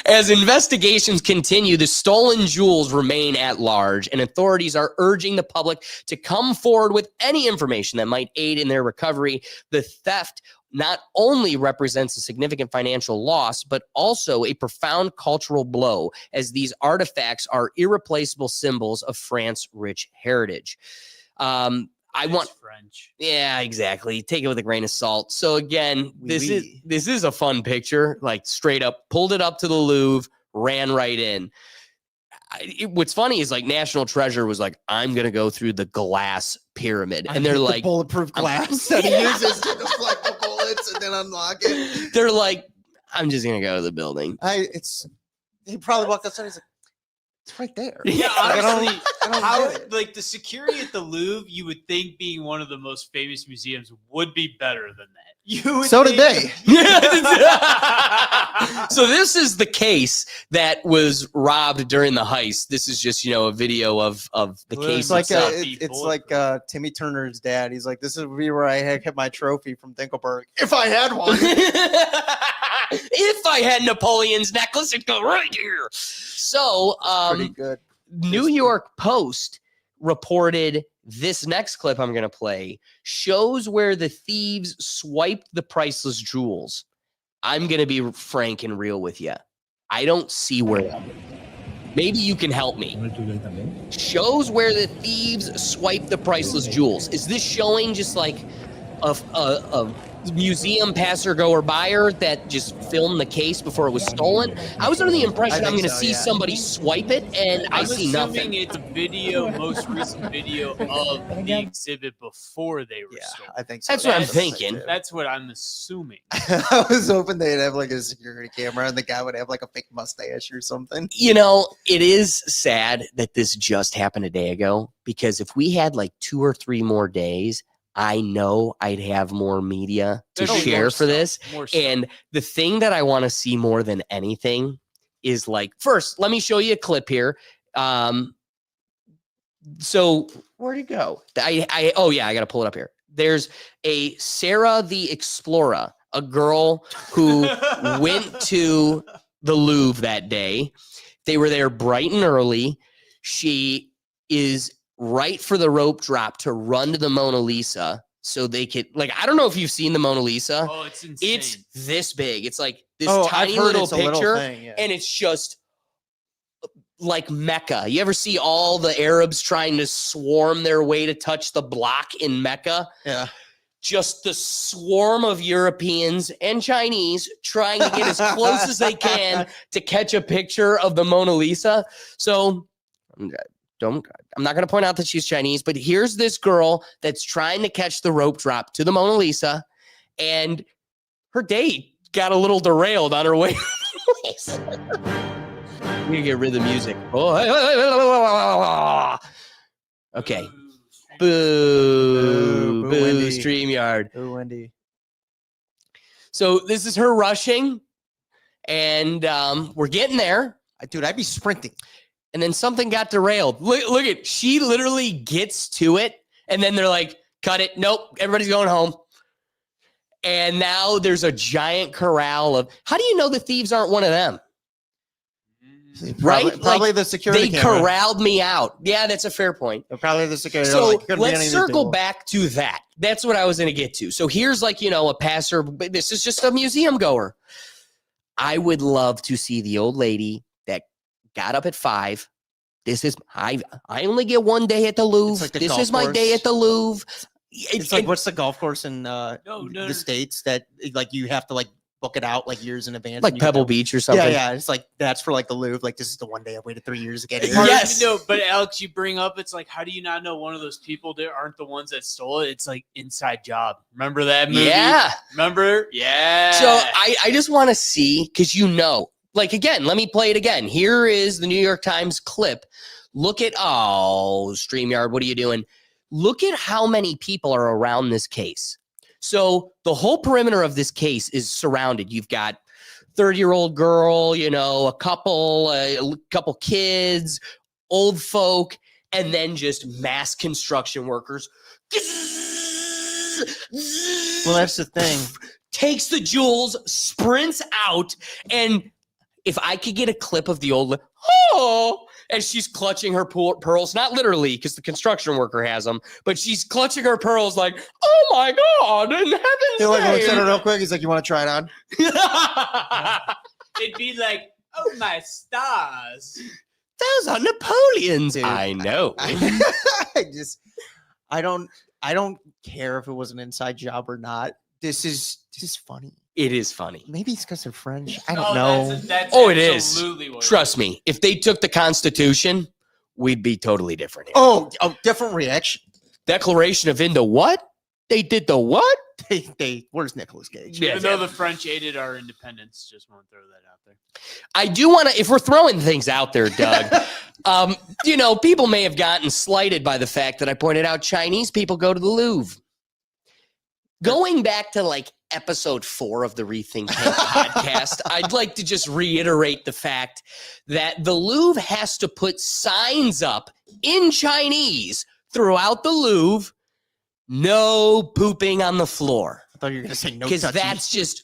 As investigations continue, the stolen jewels remain at large, and authorities are urging the public to come forward with any information that might aid in their recovery. The theft not only represents a significant financial loss, but also a profound cultural blow, as these artifacts are irreplaceable symbols of France's rich heritage. French. Yeah, exactly. Take it with a grain of salt. So again, this is a fun picture. Like straight up, pulled it up to the Louvre, ran right in. What's funny is like National Treasure was like, I'm gonna go through the glass pyramid, and they're like bulletproof glass that he uses to deflect the bullets and then unlock it. They're like, I'm just gonna go to the building. He probably walked outside. He's like, it's right there. Yeah, honestly, I don't like the security at the Louvre, you would think being one of the most famous museums would be better than that. So did they. So this is the case that was robbed during the heist. This is just, a video of the case. It's like Timmy Turner's dad. He's like, this is where I had my trophy from Dinkelberg. If I had one. If I had Napoleon's necklace, it'd go right here. So, pretty good. New York Post reported this next clip I'm going to play shows where the thieves swiped the priceless jewels. I'm going to be frank and real with you. I don't see where. Maybe you can help me. Shows where the thieves swiped the priceless jewels. Is this showing just like a museum passer-goer buyer that just filmed the case before it was stolen? I was under the impression I'm going to see somebody swipe it, and I see nothing. It's a most recent video of the exhibit before they were stolen. I think so. That's what I'm thinking. That's what I'm assuming. I was hoping they'd have like a security camera and the guy would have like a fake mustache or something. It is sad that this just happened a day ago, because if we had like 2 or 3 more days, I know I'd have more media to share for this. And the thing that I want to see more than anything is like, first, let me show you a clip here. So where'd it go? I got to pull it up here. There's a Sarah the Explorer a girl who went to the Louvre that day. They were there bright and early. She is right for the rope drop to run to the Mona Lisa so they could, like, I don't know if you've seen the Mona Lisa. Oh, it's insane. It's this big. It's like this Oh, tiny I've heard little it's a little picture, thing, yeah. and it's just like Mecca. You ever see all the Arabs trying to swarm their way to touch the block in Mecca? Yeah. Just the swarm of Europeans and Chinese trying to get as close as they can to catch a picture of the Mona Lisa. So I'm not going to point out that she's Chinese, but here's this girl that's trying to catch the rope drop to the Mona Lisa, and her date got a little derailed on her way. We can get rid of the music. Okay. Boo. Boo, Wendy. StreamYard. Boo, Wendy. So this is her rushing, and we're getting there. Dude, I'd be sprinting. And then something got derailed. Look at, she literally gets to it, and then they're like, cut it. Nope, everybody's going home. And now there's a giant corral of, how do you know the thieves aren't one of them? Right? Probably the security They camera. corralled me out. Yeah, that's a fair point. Probably the security. So Like, couldn't be any let's of these circle people. back to that. That's what I was going to get to. So here's like, a passer. This is just a museum goer. I would love to see the old lady that got up at 5. This is, I only get one day at the Louvre. like the This golf is my course. day at the Louvre. It's like, what's the golf course in no. the States that like you have to like book it out like years in advance? Like and you Pebble go- Beach or something. Yeah. It's like that's for like the Louvre. Like this is the one day I waited 3 years to get here. Yes. No, but Alex, you bring up, it's like, how do you not know one of those people that aren't the ones that stole it? It's like Inside Job. Remember that movie? Yeah. Remember? Yeah. So I just want to see, because like, again, let me play it again. Here is the New York Times clip. Look at, StreamYard, what are you doing? Look at how many people are around this case. So the whole perimeter of this case is surrounded. You've got 30-year-old girl, a couple kids, old folk, and then just mass construction workers. Well, that's the thing. Takes the jewels, sprints out, and if I could get a clip of the old, as she's clutching her pearls, not literally because the construction worker has them, but she's clutching her pearls like, oh my God, in heaven's He like looks at her name. real quick. He's like, "You want to try it on?" It'd be like, oh my stars. Those are Napoleons. Dude, I know. I don't care if it was an inside job or not. This is funny. It is funny. Maybe it's because they're French. I No, don't know. That's Oh, it is. absolutely what it Trust me, if they took the Constitution, we'd be totally different here. Oh, different reaction. Declaration of Indo what? They did the what? They where's Nicolas Cage? Yeah, Even though the French aided our independence, just want to throw that out there. I do want to, if we're throwing things out there, Doug, people may have gotten slighted by the fact that I pointed out Chinese people go to the Louvre. Going back to like episode 4 of the Rethink Tank podcast, I'd like to just reiterate the fact that the Louvre has to put signs up in Chinese throughout the Louvre. No pooping on the floor. I thought you were gonna say no, Because touchy. that's just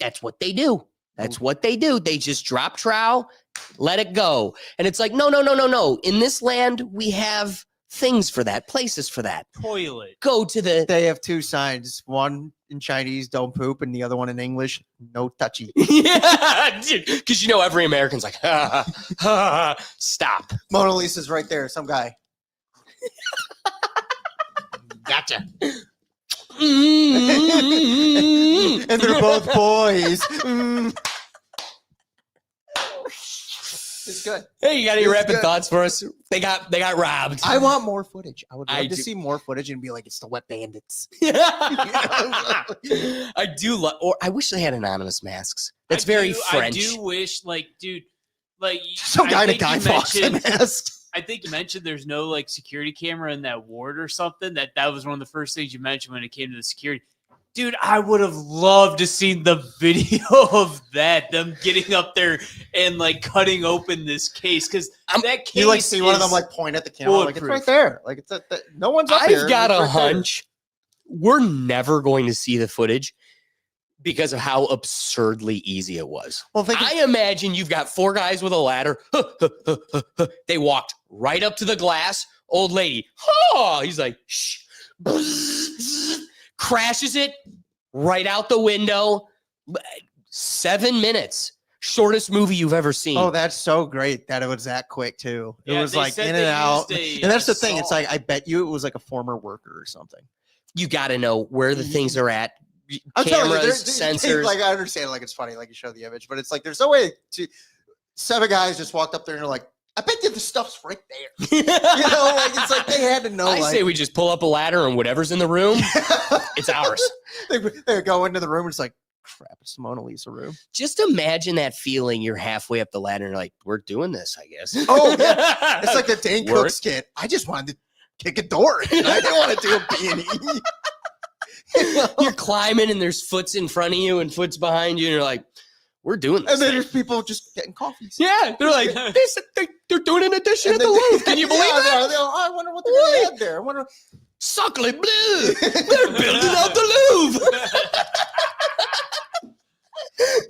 that's what they do. That's what they do. They just drop trowel, let it go. And it's like, no. In this land, we have things for that, places for that. Toilet. Go to the They have 2 signs. One in Chinese, don't poop, and the other one in English, no touchy. yeah, because every American's like, stop. Mona Lisa's right there. Some guy. Gotcha. Mm. And they're both boys. Mm. It's good. Hey, you got any It's rapid good. thoughts for us? They got robbed. I want more footage. I would I love to do- see more footage and be like, it's the wet bandits. I do love, or I wish they had anonymous masks. That's very French. I do wish, dude, Some guy in a think Guy you Fawkes mentioned- mask. I think you mentioned there's no security camera in that ward or something. That was one of the first things you mentioned when it came to the security. Dude, I would have loved to see the video of that, them getting up there and cutting open this case, because that case You see one of them is point at the camera, like it's bulletproof. right there. Like it's no one's up here. I've got It's a right there. hunch we're never going to see the footage because of how absurdly easy it was. Well, I imagine you've got 4 guys with a ladder. They walked right up to the glass. Old lady, he's like, shh, crashes it right out the window. 7 minutes. Shortest movie you've ever seen. Oh, that's so great that it was that quick too. It Yeah, was they like said in they and out. used And that's the thing. It's like, I bet you it was like a former worker or something. You got to know where the things are at. I'm telling you, Cameras, sensors. Like, I understand, like, it's funny, like, you show the image, but it's like, there's no way to. 7 guys just walked up there and they're like, I bet you the stuff's right there. You know, like, it's like they had to know. I like, say we just pull up a ladder and whatever's in the room, it's ours. they go into the room and it's like, crap, it's the Mona Lisa room. Just imagine that feeling. You're halfway up the ladder and you're like, we're doing this, I guess. Oh, yeah. It's like the Dane We're- Cook skit. I just wanted to kick a door. And I didn't want to do a B&E. You're climbing and there's foots in front of you and foots behind you, and you're like, we're doing this. And then thing. there's people just getting coffees. Yeah, they're like, they're doing an addition And at the then- Louvre. Can you believe Yeah, that? I wonder what they're going to add there. I wonder. Sacre bleu! They're building out the Louvre.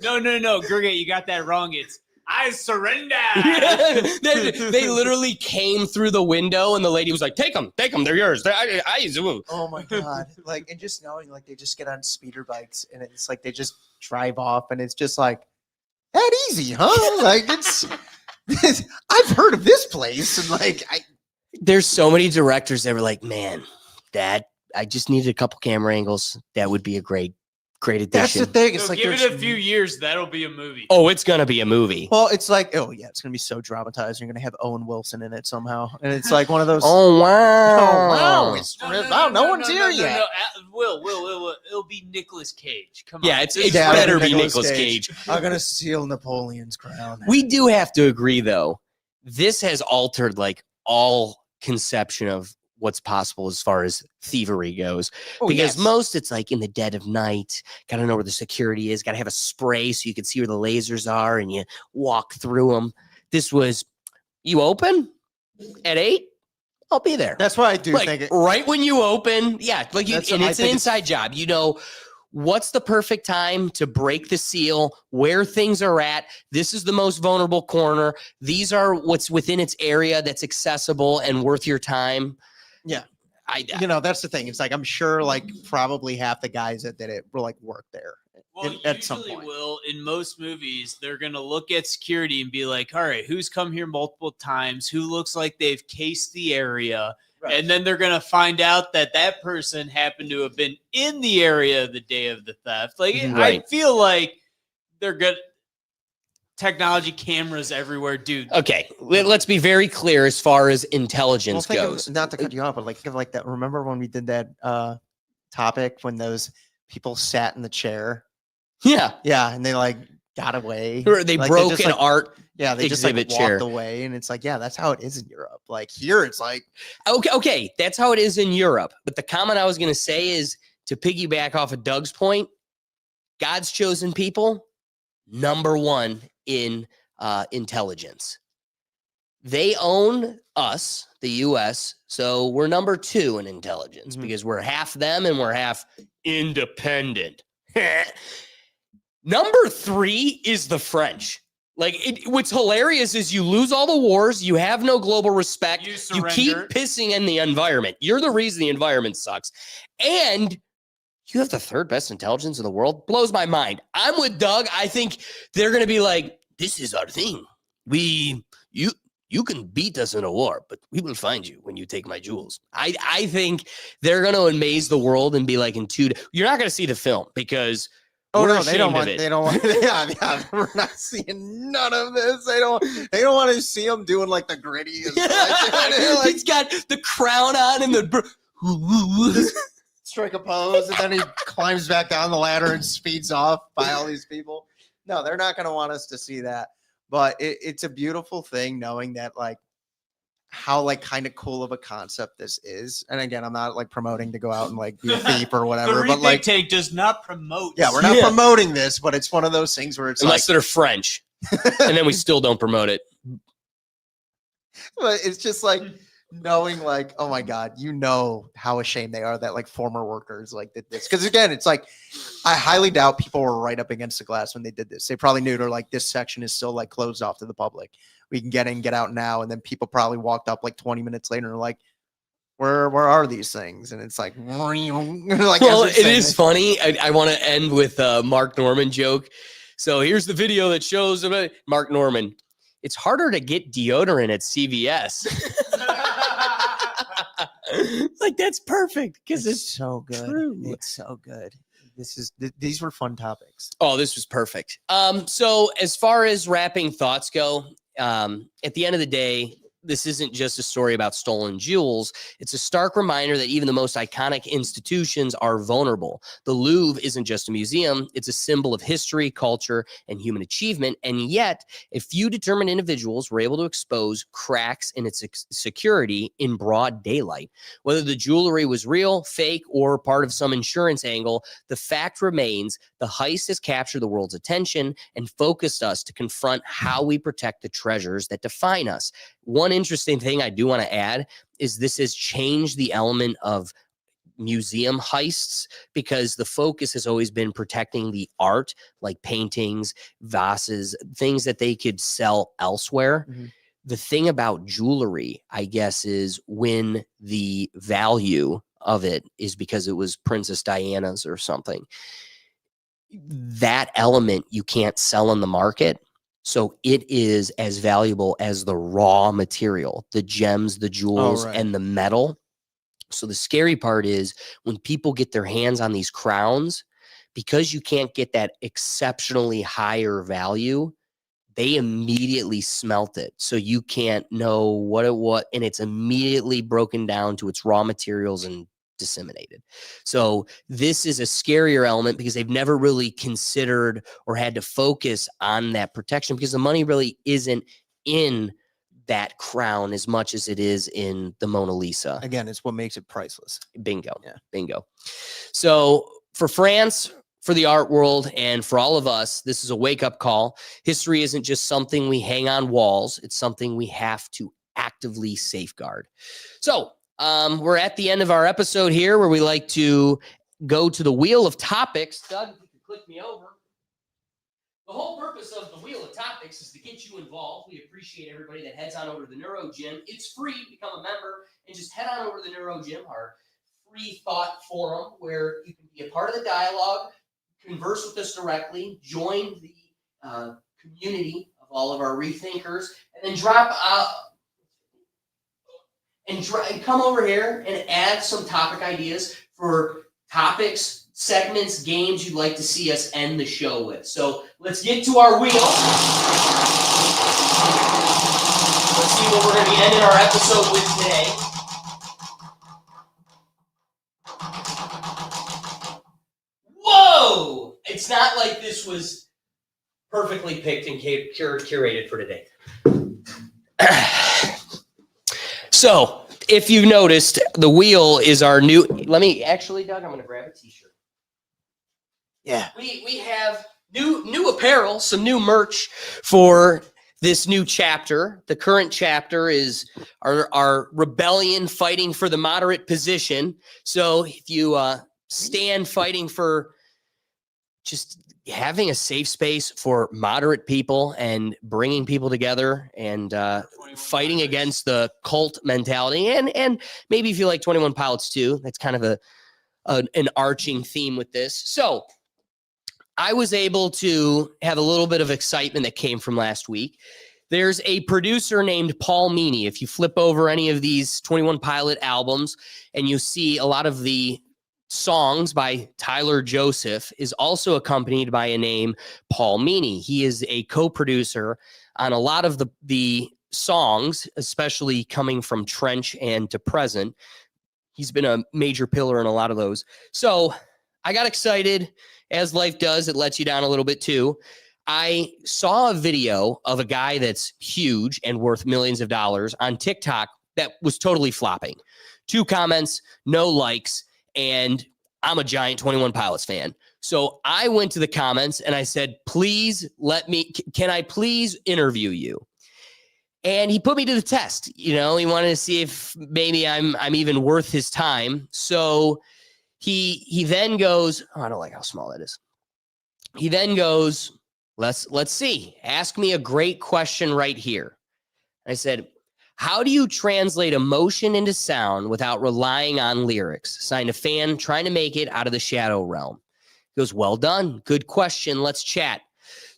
No, Gergate, you got that wrong. It's I surrender. they literally came through the window, and the lady was like, "Take them, they're yours." Oh my god! Like, and just knowing, like, they just get on speeder bikes, and it's like they just drive off, and it's just like that easy, huh? Like, it's I've heard of this place, and like There's so many directors that were like, "Man, that I just needed a couple camera angles. That would be a great addition." that's the thing. It's So like give it there's- a few years, that'll be a movie. Oh, it's gonna be a movie. Well, it's like, oh yeah, it's gonna be so dramatized. You're gonna have Owen Wilson in it somehow, and it's like one of those. Oh wow! Oh wow! It's no one's here yet. Will. It'll be Nicolas Cage. Come Yeah, on. it's Yeah, better be Nicolas Nicolas Cage. I'm gonna steal Napoleon's crown. We do have to agree, though. This has altered like all conception of what's possible as far as thievery goes. Oh, Because yes. most it's like in the dead of night, got to know where the security is, got to have a spray so you can see where the lasers are and you walk through them. This was, you open at 8, I'll be there. That's why I do Like, think it. right when you open, yeah, like you, That's and what I it's an think inside job. You know what's the perfect time to break the seal, where things are at. This is the most vulnerable corner. These are what's within its area that's accessible and worth your time. Yeah. You know, that's the thing. It's like I'm sure, like, probably half the guys that did it were like work there Well, at some usually point. will in most movies they're gonna look at security and be like, all right, who's come here multiple times, who looks like they've cased the area, Right. and then they're gonna find out that that person happened to have been in the area the day of the theft. Like I Right. feel like they're good technology, cameras everywhere, dude. Okay, let's be very clear as far as intelligence think goes. of, not to cut you off, but like think of like that. Remember when we did that topic when those people sat in the chair? Yeah, Yeah, and they like got away. or they Like, broke just, an like, art. Yeah, they just like exhibit walked chair. away, and it's like, yeah, that's how it is in Europe. Like here, it's like, Okay, that's how it is in Europe. But the comment I was going to say is to piggyback off of Doug's point. God's chosen people, number 1 in intelligence. They own us, the U.S., so we're number 2 in intelligence because we're half them and we're half independent. Number 3 is the French. Like, what's hilarious is you lose all the wars, you have no global respect, You you keep surrender. pissing in the environment. You're the reason the environment sucks. And you have the 3rd best intelligence in the world. Blows my mind. I'm with Doug. I think they're going to be like, this is our thing. You can beat us in a war, but we will find you when you take my jewels. I think they're going to amaze the world and be like in 2 you're not going to see the film because oh we're no, they don't ashamed want. of it. They don't want. Yeah, we're not seeing none of this. They don't want to see them doing like the gritty. And like, He's got the crown on and the strike a pose, and then he climbs back down the ladder and speeds off by all these people. No, they're not going to want us to see that. But it's a beautiful thing knowing that, like, how like kind of cool of a concept this is. And again, I'm not like promoting to go out and like be a thief or whatever. The But like, take does not promote. yeah, we're not promoting this, but it's one of those things where it's unless like, they're French, and then we still don't promote it. but it's just like knowing like, oh my God, you know how ashamed they are that like former workers like did this. Because again, it's like, I highly doubt people were right up against the glass when they did this. They probably knew they're like, this section is still like closed off to the public. We can get in, get out now. And then people probably walked up like 20 minutes later and like, where are these things? And it's like, like well, it is funny. I want to end with a Mark Norman joke. So here's the video that shows Mark Norman. It's harder to get deodorant at CVS. Like, that's perfect because it's so good. True. It's so good. These were fun topics. Oh, this was perfect. So as far as wrapping thoughts go, at the end of the day, this isn't just a story about stolen jewels. It's a stark reminder that even the most iconic institutions are vulnerable. The Louvre isn't just a museum. It's a symbol of history, culture, and human achievement. And yet, a few determined individuals were able to expose cracks in its security in broad daylight. Whether the jewelry was real, fake, or part of some insurance angle, the fact remains the heist has captured the world's attention and focused us to confront how we protect the treasures that define us. One interesting thing I do want to add is this has changed the element of museum heists because the focus has always been protecting the art, like paintings, vases, things that they could sell elsewhere. Mm-hmm. The thing about jewelry, I guess, is when the value of it is because it was Princess Diana's or something. That element you can't sell on the market. So it is as valuable as the raw material, the gems, the jewels, and the metal. So the scary part is when people get their hands on these crowns, because you can't get that exceptionally higher value, they immediately smelt it. So you can't know what it was, and it's immediately broken down to its raw materials and disseminated. So this is a scarier element because they've never really considered or had to focus on that protection because the money really isn't in that crown as much as it is in the Mona Lisa. Again, it's what makes it priceless. Bingo. Yeah. Bingo. So for France, for the art world, and for all of us, this is a wake-up call. History isn't just something we hang on walls. It's something we have to actively safeguard. So we're at the end of our episode here where we like to go to the wheel of topics. Doug, if you could click me over. The whole purpose of the wheel of topics is to get you involved. We appreciate everybody that heads on over to the Neuro Gym. It's free. Become a member and just head on over to the Neuro Gym, our free thought forum where you can be a part of the dialogue, converse with us directly, join the community of all of our rethinkers, and then drop out. And come over here and add some topic ideas for topics, segments, games you'd like to see us end the show with. So let's get to our wheel. Let's see what we're going to be ending our episode with today. Whoa! It's not like this was perfectly picked and curated for today. So, if you've noticed, the wheel is our new. Let me actually, Doug, I'm going to grab a t-shirt. Yeah. We have new apparel, some new merch for this new chapter. The current chapter is our rebellion fighting for the moderate position. So, if you stand fighting for just having a safe space for moderate people and bringing people together and fighting against the cult mentality and maybe if you like 21 Pilots too, that's kind of an arching theme with this. So I was able to have a little bit of excitement that came from last week. There's a producer named Paul Meany. If you flip over any of these 21 Pilot albums and you see a lot of the songs by Tyler Joseph is also accompanied by a name, Paul Meany. He is a co-producer on a lot of the songs, especially coming from Trench and to present. He's been a major pillar in a lot of those. So I got excited. As life does, it lets you down a little bit too. I saw a video of a guy that's huge and worth millions of dollars on TikTok that was totally flopping. 2 comments, no likes. And I'm a giant 21 Pilots fan. So I went to the comments and I said, please can I please interview you? And he put me to the test. He wanted to see if maybe I'm even worth his time. So he then goes, oh, I don't like how small that is. He then goes, let's see. Ask me a great question right here. I said, how do you translate emotion into sound without relying on lyrics? Signed, a fan trying to make it out of the shadow realm. He goes, well done. Good question. Let's chat.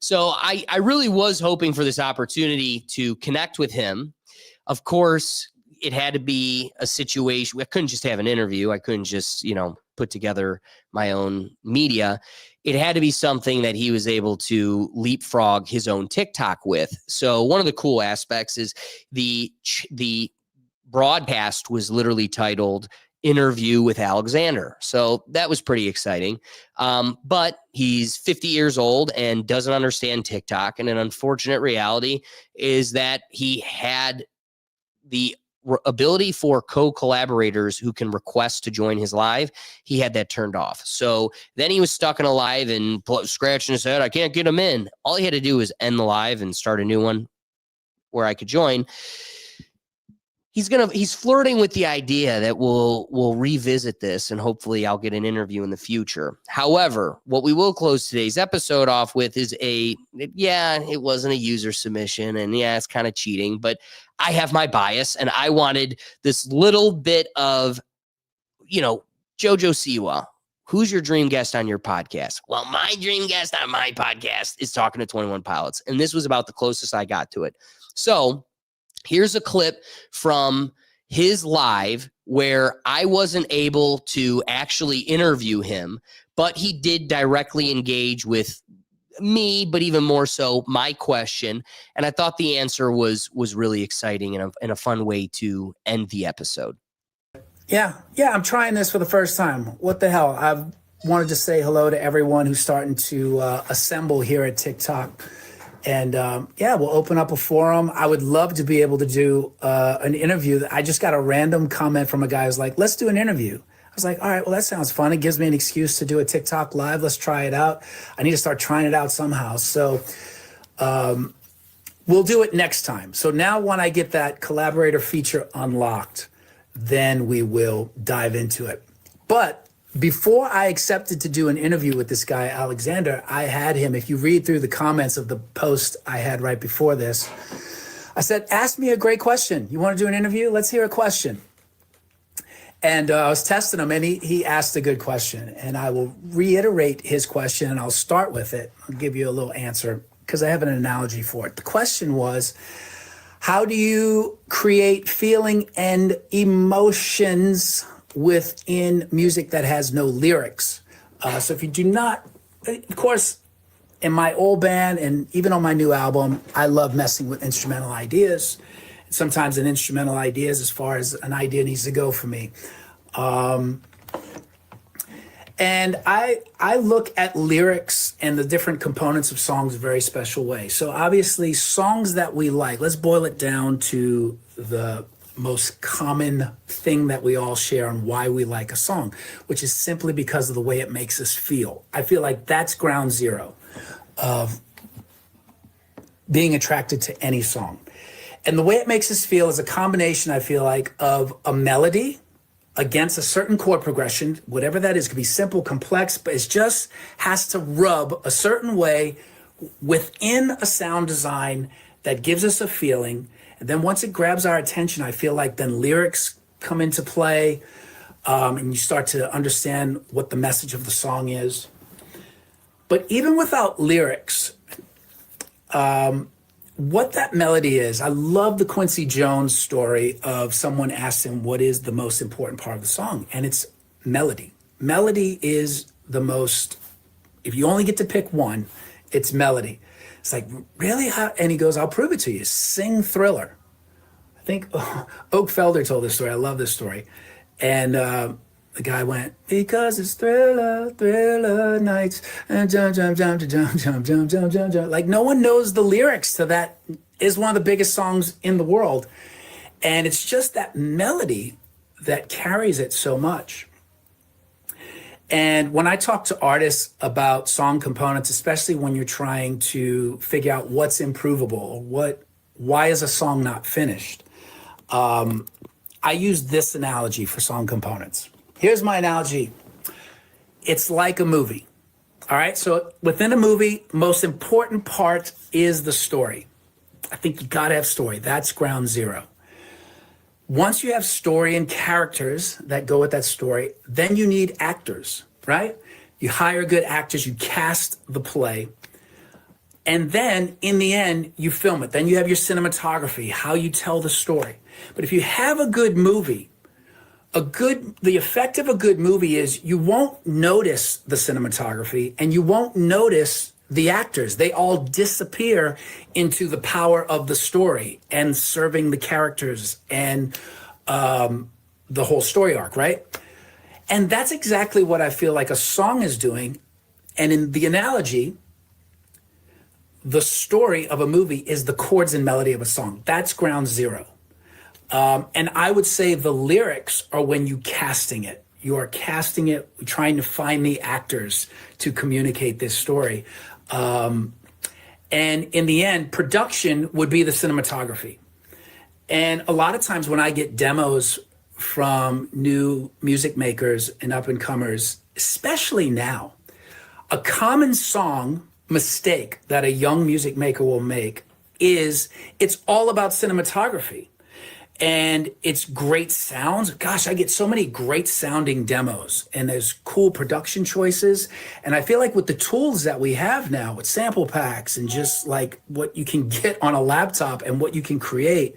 So I really was hoping for this opportunity to connect with him. Of course, it had to be a situation. I couldn't just have an interview. I couldn't just, put together my own media. It had to be something that he was able to leapfrog his own TikTok with. So one of the cool aspects is the broadcast was literally titled Interview with Alexander. So that was pretty exciting. But he's 50 years old and doesn't understand TikTok. And an unfortunate reality is that he had the ability for co-collaborators who can request to join his live. He had that turned off. So then he was stuck in a live and scratching his head. I can't get him in. All he had to do was end the live and start a new one where I could join. He's flirting with the idea that we'll revisit this and hopefully I'll get an interview in the future. However, what we will close today's episode off with is it wasn't a user submission and it's kind of cheating, but I have my bias and I wanted this little bit of, Jojo Siwa. Who's your dream guest on your podcast? Well, my dream guest on my podcast is talking to 21 Pilots. And this was about the closest I got to it. So here's a clip from his live where I wasn't able to actually interview him, but he did directly engage with me, but even more so my question. And I thought the answer was really exciting and a fun way to end the episode. Yeah, I'm trying this for the first time. What the hell? I've wanted to say hello to everyone who's starting to assemble here at TikTok. And we'll open up a forum. I would love to be able to do an interview. I just got a random comment from a guy who's like, let's do an interview. I was like, all right, well, that sounds fun. It gives me an excuse to do a TikTok live. Let's try it out. I need to start trying it out somehow. So we'll do it next time. So now when I get that collaborator feature unlocked, then we will dive into it. But before I accepted to do an interview with this guy, Alexander, I had him, if you read through the comments of the post I had right before this, I said, ask me a great question. You want to do an interview? Let's hear a question. And I was testing him, and he asked a good question. And I will reiterate his question, and I'll start with it. I'll give you a little answer because I have an analogy for it. The question was, how do you create feeling and emotions within music that has no lyrics? So if you do not, of course, in my old band and even on my new album, I love messing with instrumental ideas. Sometimes an instrumental idea is as far as an idea needs to go for me. And I look at lyrics and the different components of songs in a very special way. So obviously songs that we like, let's boil it down to the most common thing that we all share on why we like a song, which is simply because of the way it makes us feel. I feel like that's ground zero of being attracted to any song. And the way it makes us feel is a combination, I feel like, of a melody against a certain chord progression, whatever that is. It could be simple, complex, but it just has to rub a certain way within a sound design that gives us a feeling. And then once it grabs our attention, I feel like then lyrics come into play, and you start to understand what the message of the song is. But even without lyrics, what that melody is, I love the Quincy Jones story of someone asked him what is the most important part of the song, and it's melody. Melody is the most, if you only get to pick one, it's melody. It's like, really? How? And he goes, I'll prove it to you. Sing Thriller. I think Oak Felder told this story. I love this story. And the guy went, because it's Thriller, Thriller nights, and jump, jump, jump, jump, jump, jump, jump, jump, jump. Like no one knows the lyrics to that. Is one of the biggest songs in the world. And it's just that melody that carries it so much. And when I talk to artists about song components, especially when you're trying to figure out what's improvable, what why is a song not finished? I use this analogy for song components. Here's my analogy. It's like a movie. All right. So within a movie, most important part is the story. I think you got to have story. That's ground zero. Once you have story and characters that go with that story, then you need actors, right? You hire good actors, you cast the play, and then in the end, you film it. Then you have your cinematography, how you tell the story. But if you have a good movie, the effect of a good movie is you won't notice the cinematography and you won't notice the actors. They all disappear into the power of the story and serving the characters and the whole story arc, right? And that's exactly what I feel like a song is doing. And in the analogy, the story of a movie is the chords and melody of a song. That's ground zero. And I would say the lyrics are when you casting it. You are casting it, trying to find the actors to communicate this story. And in the end, production would be the cinematography. And a lot of times when I get demos from new music makers and up and comers, especially now, a common song mistake that a young music maker will make is it's all about cinematography. And it's great sounds. Gosh, I get so many great sounding demos and there's cool production choices. And I feel like with the tools that we have now with sample packs and just like what you can get on a laptop and what you can create,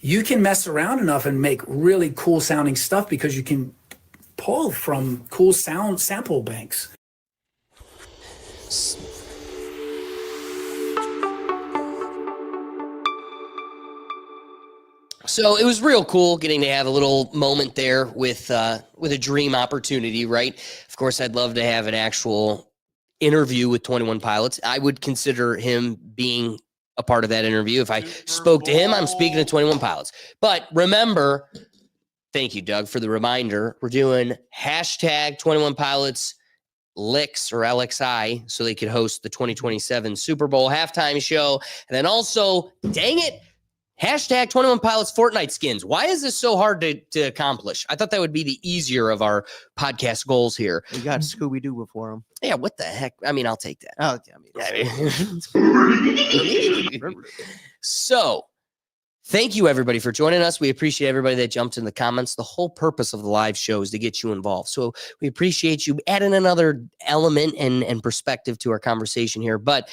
you can mess around enough and make really cool sounding stuff because you can pull from cool sound sample banks. So it was real cool getting to have a little moment there with a dream opportunity, right? Of course, I'd love to have an actual interview with 21 Pilots. I would consider him being a part of that interview. If I spoke to him, I'm speaking to 21 Pilots. But remember, thank you, Doug, for the reminder. We're doing hashtag 21 Pilots Licks or LXI so they could host the 2027 Super Bowl halftime show. And then also, dang it, hashtag 21 Pilots Fortnite skins. Why is this so hard to accomplish? I thought that would be the easier of our podcast goals here. We got Scooby-Doo before him. Yeah, what the heck? I mean, I'll take that. Oh, yeah. So, thank you, everybody, for joining us. We appreciate everybody that jumped in the comments. The whole purpose of the live show is to get you involved. So we appreciate you adding another element and perspective to our conversation here. But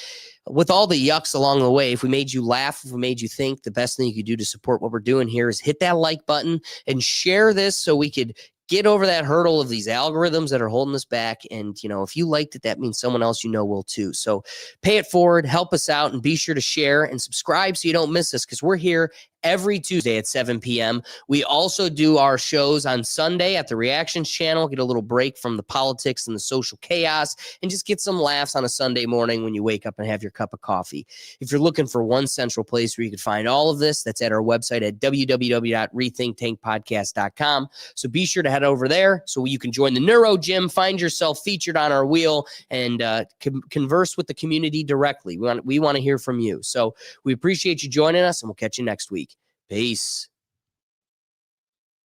with all the yucks along the way, if we made you laugh, if we made you think, the best thing you could do to support what we're doing here is hit that like button and share this so we could get over that hurdle of these algorithms that are holding us back. And, you know, if you liked it, that means someone else you know will too. So pay it forward, help us out, and be sure to share and subscribe so you don't miss us because we're here every Tuesday at 7 p.m. We also do our shows on Sunday at the Reactions channel, get a little break from the politics and the social chaos, and just get some laughs on a Sunday morning when you wake up and have your cup of coffee. If you're looking for one central place where you can find all of this, that's at our website at www.rethinktankpodcast.com. So be sure to head over there so you can join the Neuro Gym, find yourself featured on our wheel, and converse with the community directly. We want to hear from you. So we appreciate you joining us, and we'll catch you next week. Peace.